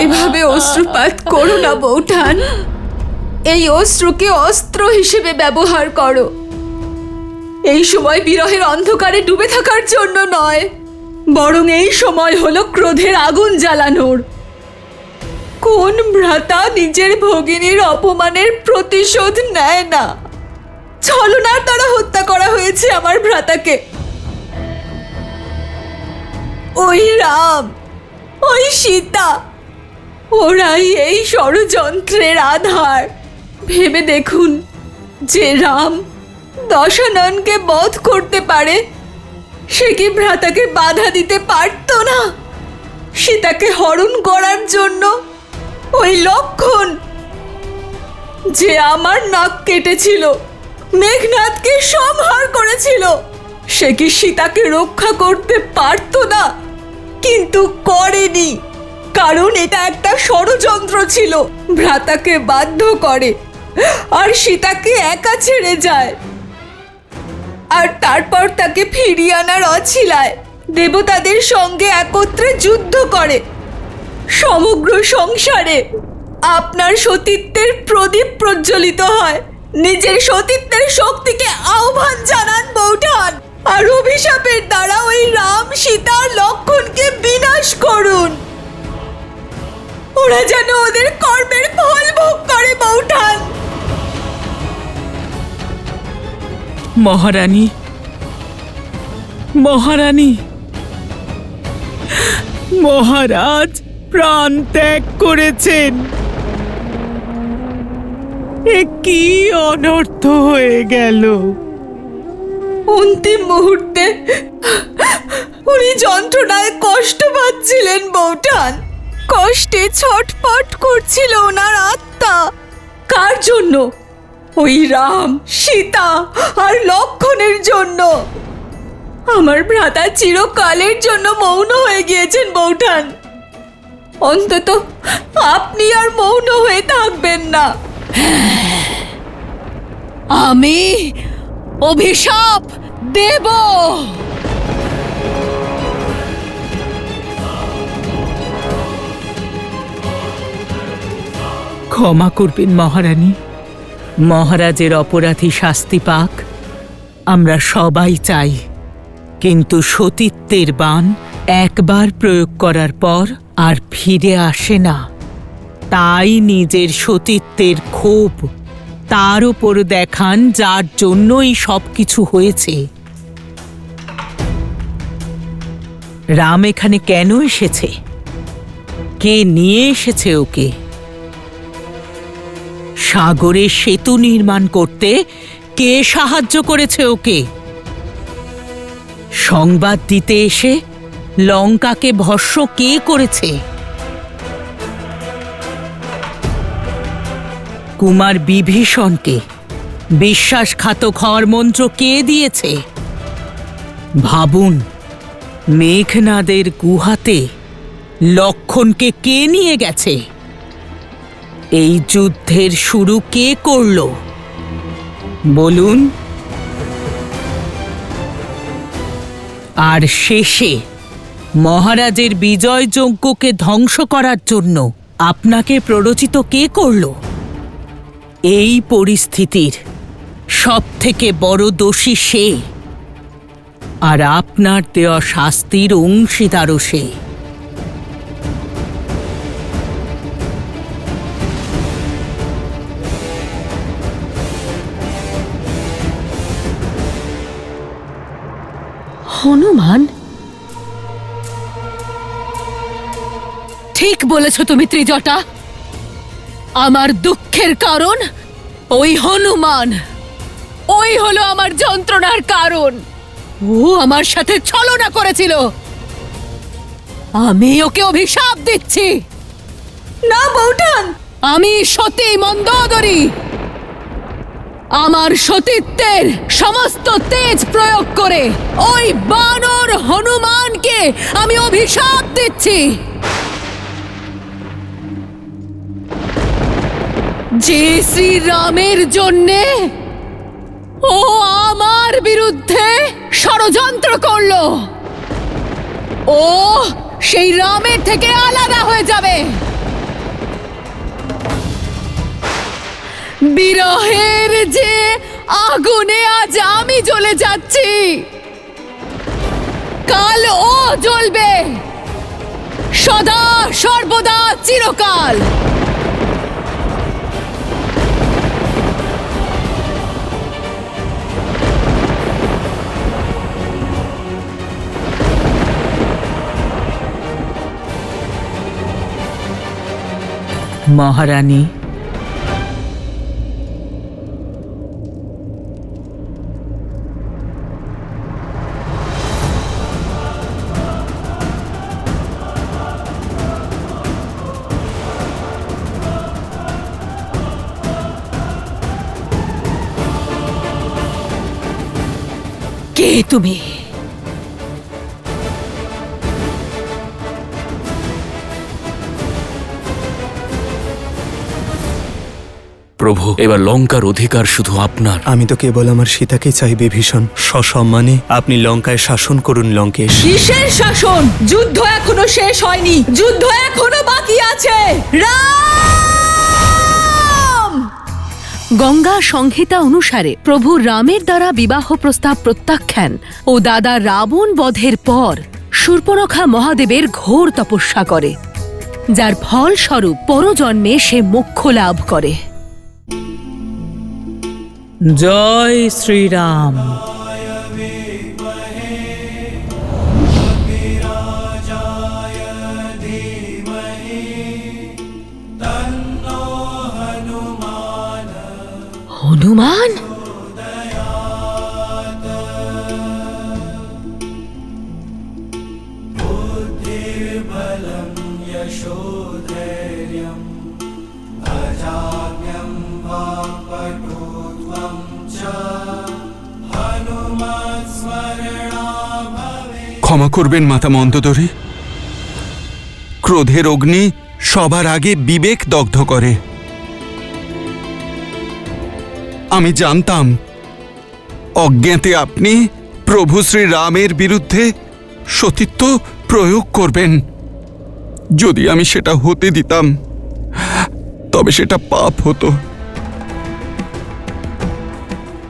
এভাবে অশ্রুপাত করো না বৌঠান। এই অশ্রুকে অস্ত্র হিসেবে ব্যবহার করো। এই সময় বিরহের অন্ধকারে ডুবে থাকার জন্য নয়, বরং এই সময় হলো ক্রোধের আগুন জ্বালানোর। কোন ভ্রাতা নিজের ভগিনীর অপমানের প্রতিশোধ নেয় না? ছলনার দ্বারা হত্যা করা হয়েছে আমার ভ্রাতাকে। ওই রাম, ওই সীতা, ওরাই এই ষড়যন্ত্রের আধার। ভেবে দেখুন, যে রাম দশাননকে বধ করতে পারে, সে কি ভ্রাতাকে বাধা দিতে পারত না? সীতাকে হরণ করার জন্য ওই লক্ষণ, যে আমার নাক কেটেছিল, মেঘনাথকে সংহার করেছিল, সে কি সীতাকে রক্ষা করতে পারত না? কিন্তু করেনি, কারণ এটা একটা ষড়যন্ত্র ছিল। ভ্রাতাকে বাধ্য করে আর সীতাকে একা ছেড়ে যায়, আর তারপর তাকে ফিরিয়ে আনার অছিলায় দেবতাদের সঙ্গে একত্রে যুদ্ধ করে। সমগ্র সংসারে আপনার সতীত্বের প্রদীপ প্রজ্বলিত হয়। নিজের সতীত্বের শক্তিকে আহ্বান জানান বৌঠান, আর অভিশাপের দ্বারা ওই রাম, সীতা, লক্ষণকে বিনাশ করুন। ওরা যেন ওদের কর্মের ফল ভোগ করে বৌঠান। মহারানী, মহারানী, মহারাজ প্রাণ ত্যাগ করেছেন। এ কি অনর্থ হয়ে গেল! অন্তিম মুহূর্তে উনি যন্ত্রণায় কষ্ট পাচ্ছিলেন বৌঠান। কষ্টে ছটফট করছিল ওনার আত্মা। কার জন্য? ওই রাম, সীতা আর লক্ষণের জন্য। আমার ভ্রাতা চিরকালের জন্য মৌন হয়ে গিয়েছেন বৌঠান। অন্তত আপনি আর মৌন হয়ে থাকবেন না। আমি অভিশাপ দেব। ক্ষমা করবেন মহারানী, মহারাজের অপরাধী শাস্তি পাক আমরা সবাই চাই, কিন্তু সতীত্বের বাণ একবার প্রয়োগ করার পর আর ফিরে আসে না। তাই নিজের সতীত্বের ক্ষোভ তার উপর দেখান, যার জন্যই সবকিছু হয়েছে। রাম এখানে কেন এসেছে? কে নিয়ে এসেছে ওকে? সাগরে সেতু নির্মাণ করতে কে সাহায্য করেছে ওকে? সংবাদ দিতে এসে লঙ্কাকে ভস্ম কে করেছে? কুমার বিভীষণকে বিশ্বাসঘাতক হওয়ার মন্ত্র কে দিয়েছে? ভাবুন, মেঘনাদের গুহাতে লক্ষণকে কে নিয়ে গেছে? এই যুদ্ধের শুরু কে করল বলুন? আর শেষে মহারাজের বিজয় যজ্ঞকে ধ্বংস করার জন্য আপনাকে প্ররোচিত কে করল? এই পরিস্থিতির সবথেকে বড় দোষী সে। আর আপনার দেওয়া শাস্তির অংশীদারও সে। হনুমান, ঠিক বলেছ তুমি ত্রিজটা। আমার দুঃখের কারণ ওই হনুমান, ওই হলো আমার যন্ত্রণার কারণ। ও আমার সাথে ছলনা করেছিল। আমি ওকে অভিশাপ দিচ্ছি। না বৌঠান, আমি সতী মন্দোদরী আমার সতীত্বের সমস্ত তেজ প্রয়োগ করে ওই বানর হনুমানকে আমি অভিশাপ দিচ্ছি যে শ্রীরামের জন্যে ও আমার বিরুদ্ধে ষড়যন্ত্র করলো। ও সেই রামের থেকে আলাদা হয়ে যাবে। বিরহের যে আগুনে আজ আমি জ্বলে যাচ্ছি, কাল ও জ্বলবে সদা সর্বদা চিরকাল। মহারানী, কে তুমি? প্রভু, এবার লঙ্কার অধিকার শুধু আপনার। আমি তো কেবল আমার সীতাকে চাই বিভীষণ। সসম্মানে আপনি লঙ্কায় শাসন করুন লঙ্কেশ। কিসের শাসন? যুদ্ধ এখনো শেষ হয়নি, যুদ্ধ এখনো বাকি আছে। রাম! গঙ্গা সংহিতা অনুসারে প্রভু রামের দ্বারা বিবাহ প্রস্তাব প্রত্যাখ্যান ও দাদা রাবণ বধের পর শূর্পণখা মহাদেবের ঘোর তপস্যা করে, যার ফলস্বরূপ পরজন্মে সে মোক্ষ লাভ করে। জয় শ্রীরাম। হনুমান? ক্ষমা করবেন মাতা মন্দোদরী। ক্রোধের অগ্নি সবার আগে বিবেক দগ্ধ করে। আমি জানতাম অজ্ঞাতে আপনি প্রভু শ্রী রামের বিরুদ্ধে সতীত্ব প্রয়োগ করবেন। যদি আমি সেটা হতে দিতাম তবে সেটা পাপ হতো।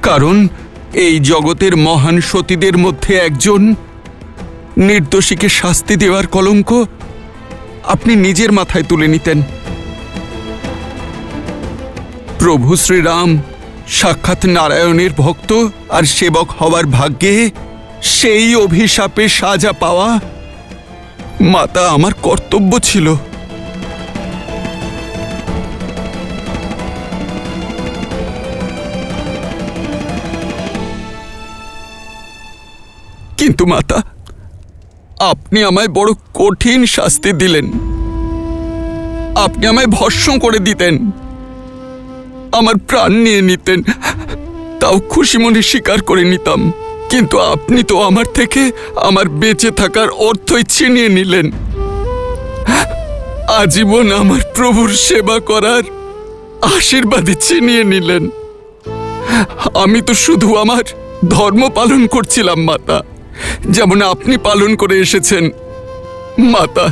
কারণ এই জগতের মহান সতীদের মধ্যে একজন নির্দোষীকে শাস্তি দেওয়ার কলঙ্ক আপনি নিজের মাথায় তুলে নিতেন। প্রভু শ্রীরাম সাক্ষাৎ নারায়ণের ভক্ত আর সেবক হওয়ার ভাগ্যে সেই অভিশাপে সাজা পাওয়া মাতা আমার কর্তব্য ছিল। কিন্তু মাতা, আপনি আমায় বড় কঠিন শাস্তি দিলেন। আপনি আমায় ভস্ম করে দিতেন, আমার প্রাণ নিয়ে নিতেন, তাও খুশি মনে স্বীকার করে নিতাম। কিন্তু আপনি তো আমার থেকে আমার বেঁচে থাকার অর্থই ছিনিয়ে নিলেন। আজীবন আমার প্রভুর সেবা করার আশীর্বাদই ছিনিয়ে নিলেন। আমি তো শুধু আমার ধর্ম পালন করছিলাম মাতা, যেমন আপনি পালন করে এসেছেন। মাতা,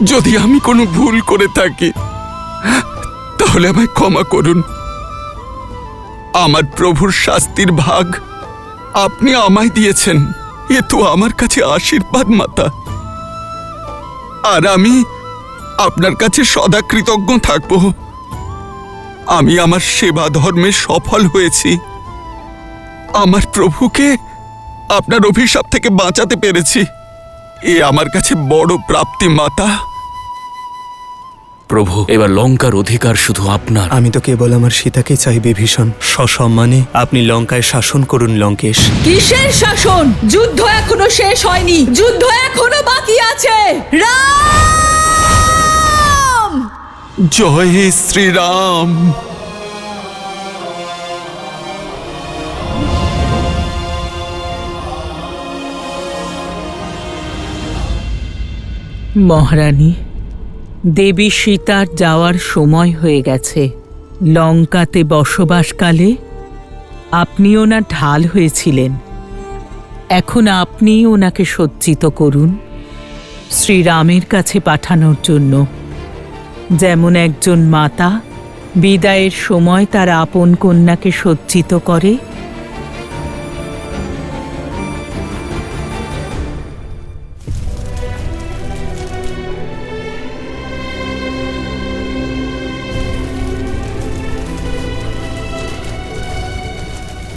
যদি আমি কোনো ভুল করে থাকি তাহলে আমায় ক্ষমা করুন। আমার প্রভুর শাস্তির ভাগ আপনি আমায় দিয়েছেন, এ তো আমার কাছে আশীর্বাদ মাতা, আর আমি আপনার কাছে সদা কৃতজ্ঞ থাকব। আমি আমার সেবা ধর্মে সফল হয়েছি, আমার প্রভুকে আপনার অভিশাপ থেকে বাঁচাতে পেরেছি। এ আমার কাছে বড় প্রাপ্তি মাতা। প্রভু, এবার লঙ্কার অধিকার শুধু আপনার। আমি তো কেবল আমার সীতাকে চাই বিভীষণ। সসম্মানে আপনি লঙ্কায় শাসন করুন লঙ্কেশ। কিসের শাসন? যুদ্ধ এখনো শেষ হয়নি, যুদ্ধ এখনো বাকি আছে। রাম! জয় শ্রীরাম। মহারানী, দেবী সীতার যাওয়ার সময় হয়ে গেছে। লঙ্কাতে বসবাসকালে আপনি ওনার ঢাল হয়েছিলেন, এখন আপনি ওনাকে সজ্জিত করুন শ্রীরামের কাছে পাঠানোর জন্য। যেমন একজন মাতা বিদায়ের সময় তার আপন কন্যাকে সজ্জিত করে,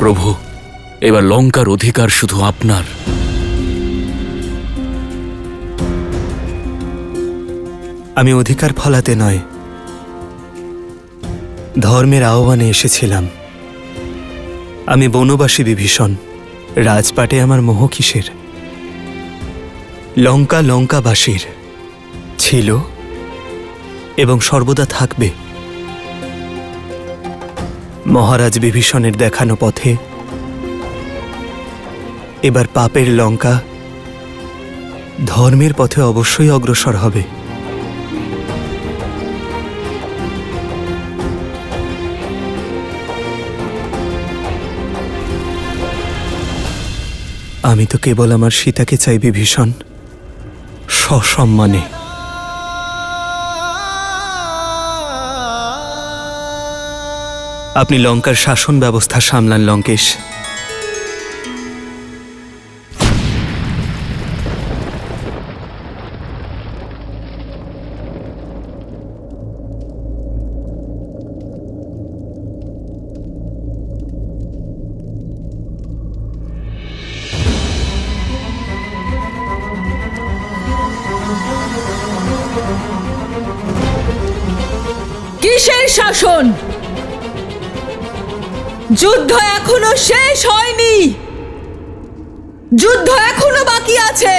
প্রভু, এবার লঙ্কার অধিকার শুধু আপনার। আমি অধিকার ফলাতে নয়, ধর্মের আহ্বানে এসেছিলাম। আমি বনবাসী বিভীষণ, রাজপাটে আমার মোহ কিসের? লঙ্কা লঙ্কাবাসীর ছিল এবং সর্বদা থাকবে। মহারাজ বিভীষণের দেখানো পথে এবার পাপের লঙ্কা ধর্মের পথে অবশ্যই অগ্রসর হবে। আমি তো কেবল আমার সীতাকে চাই বিভীষণ, সসম্মানে। আপনি লঙ্কার শাসন ব্যবস্থা সামলান লঙ্কেশ। কিসের শাসন? যুদ্ধ এখনো শেষ হয়নি, যুদ্ধ এখনো বাকি আছে।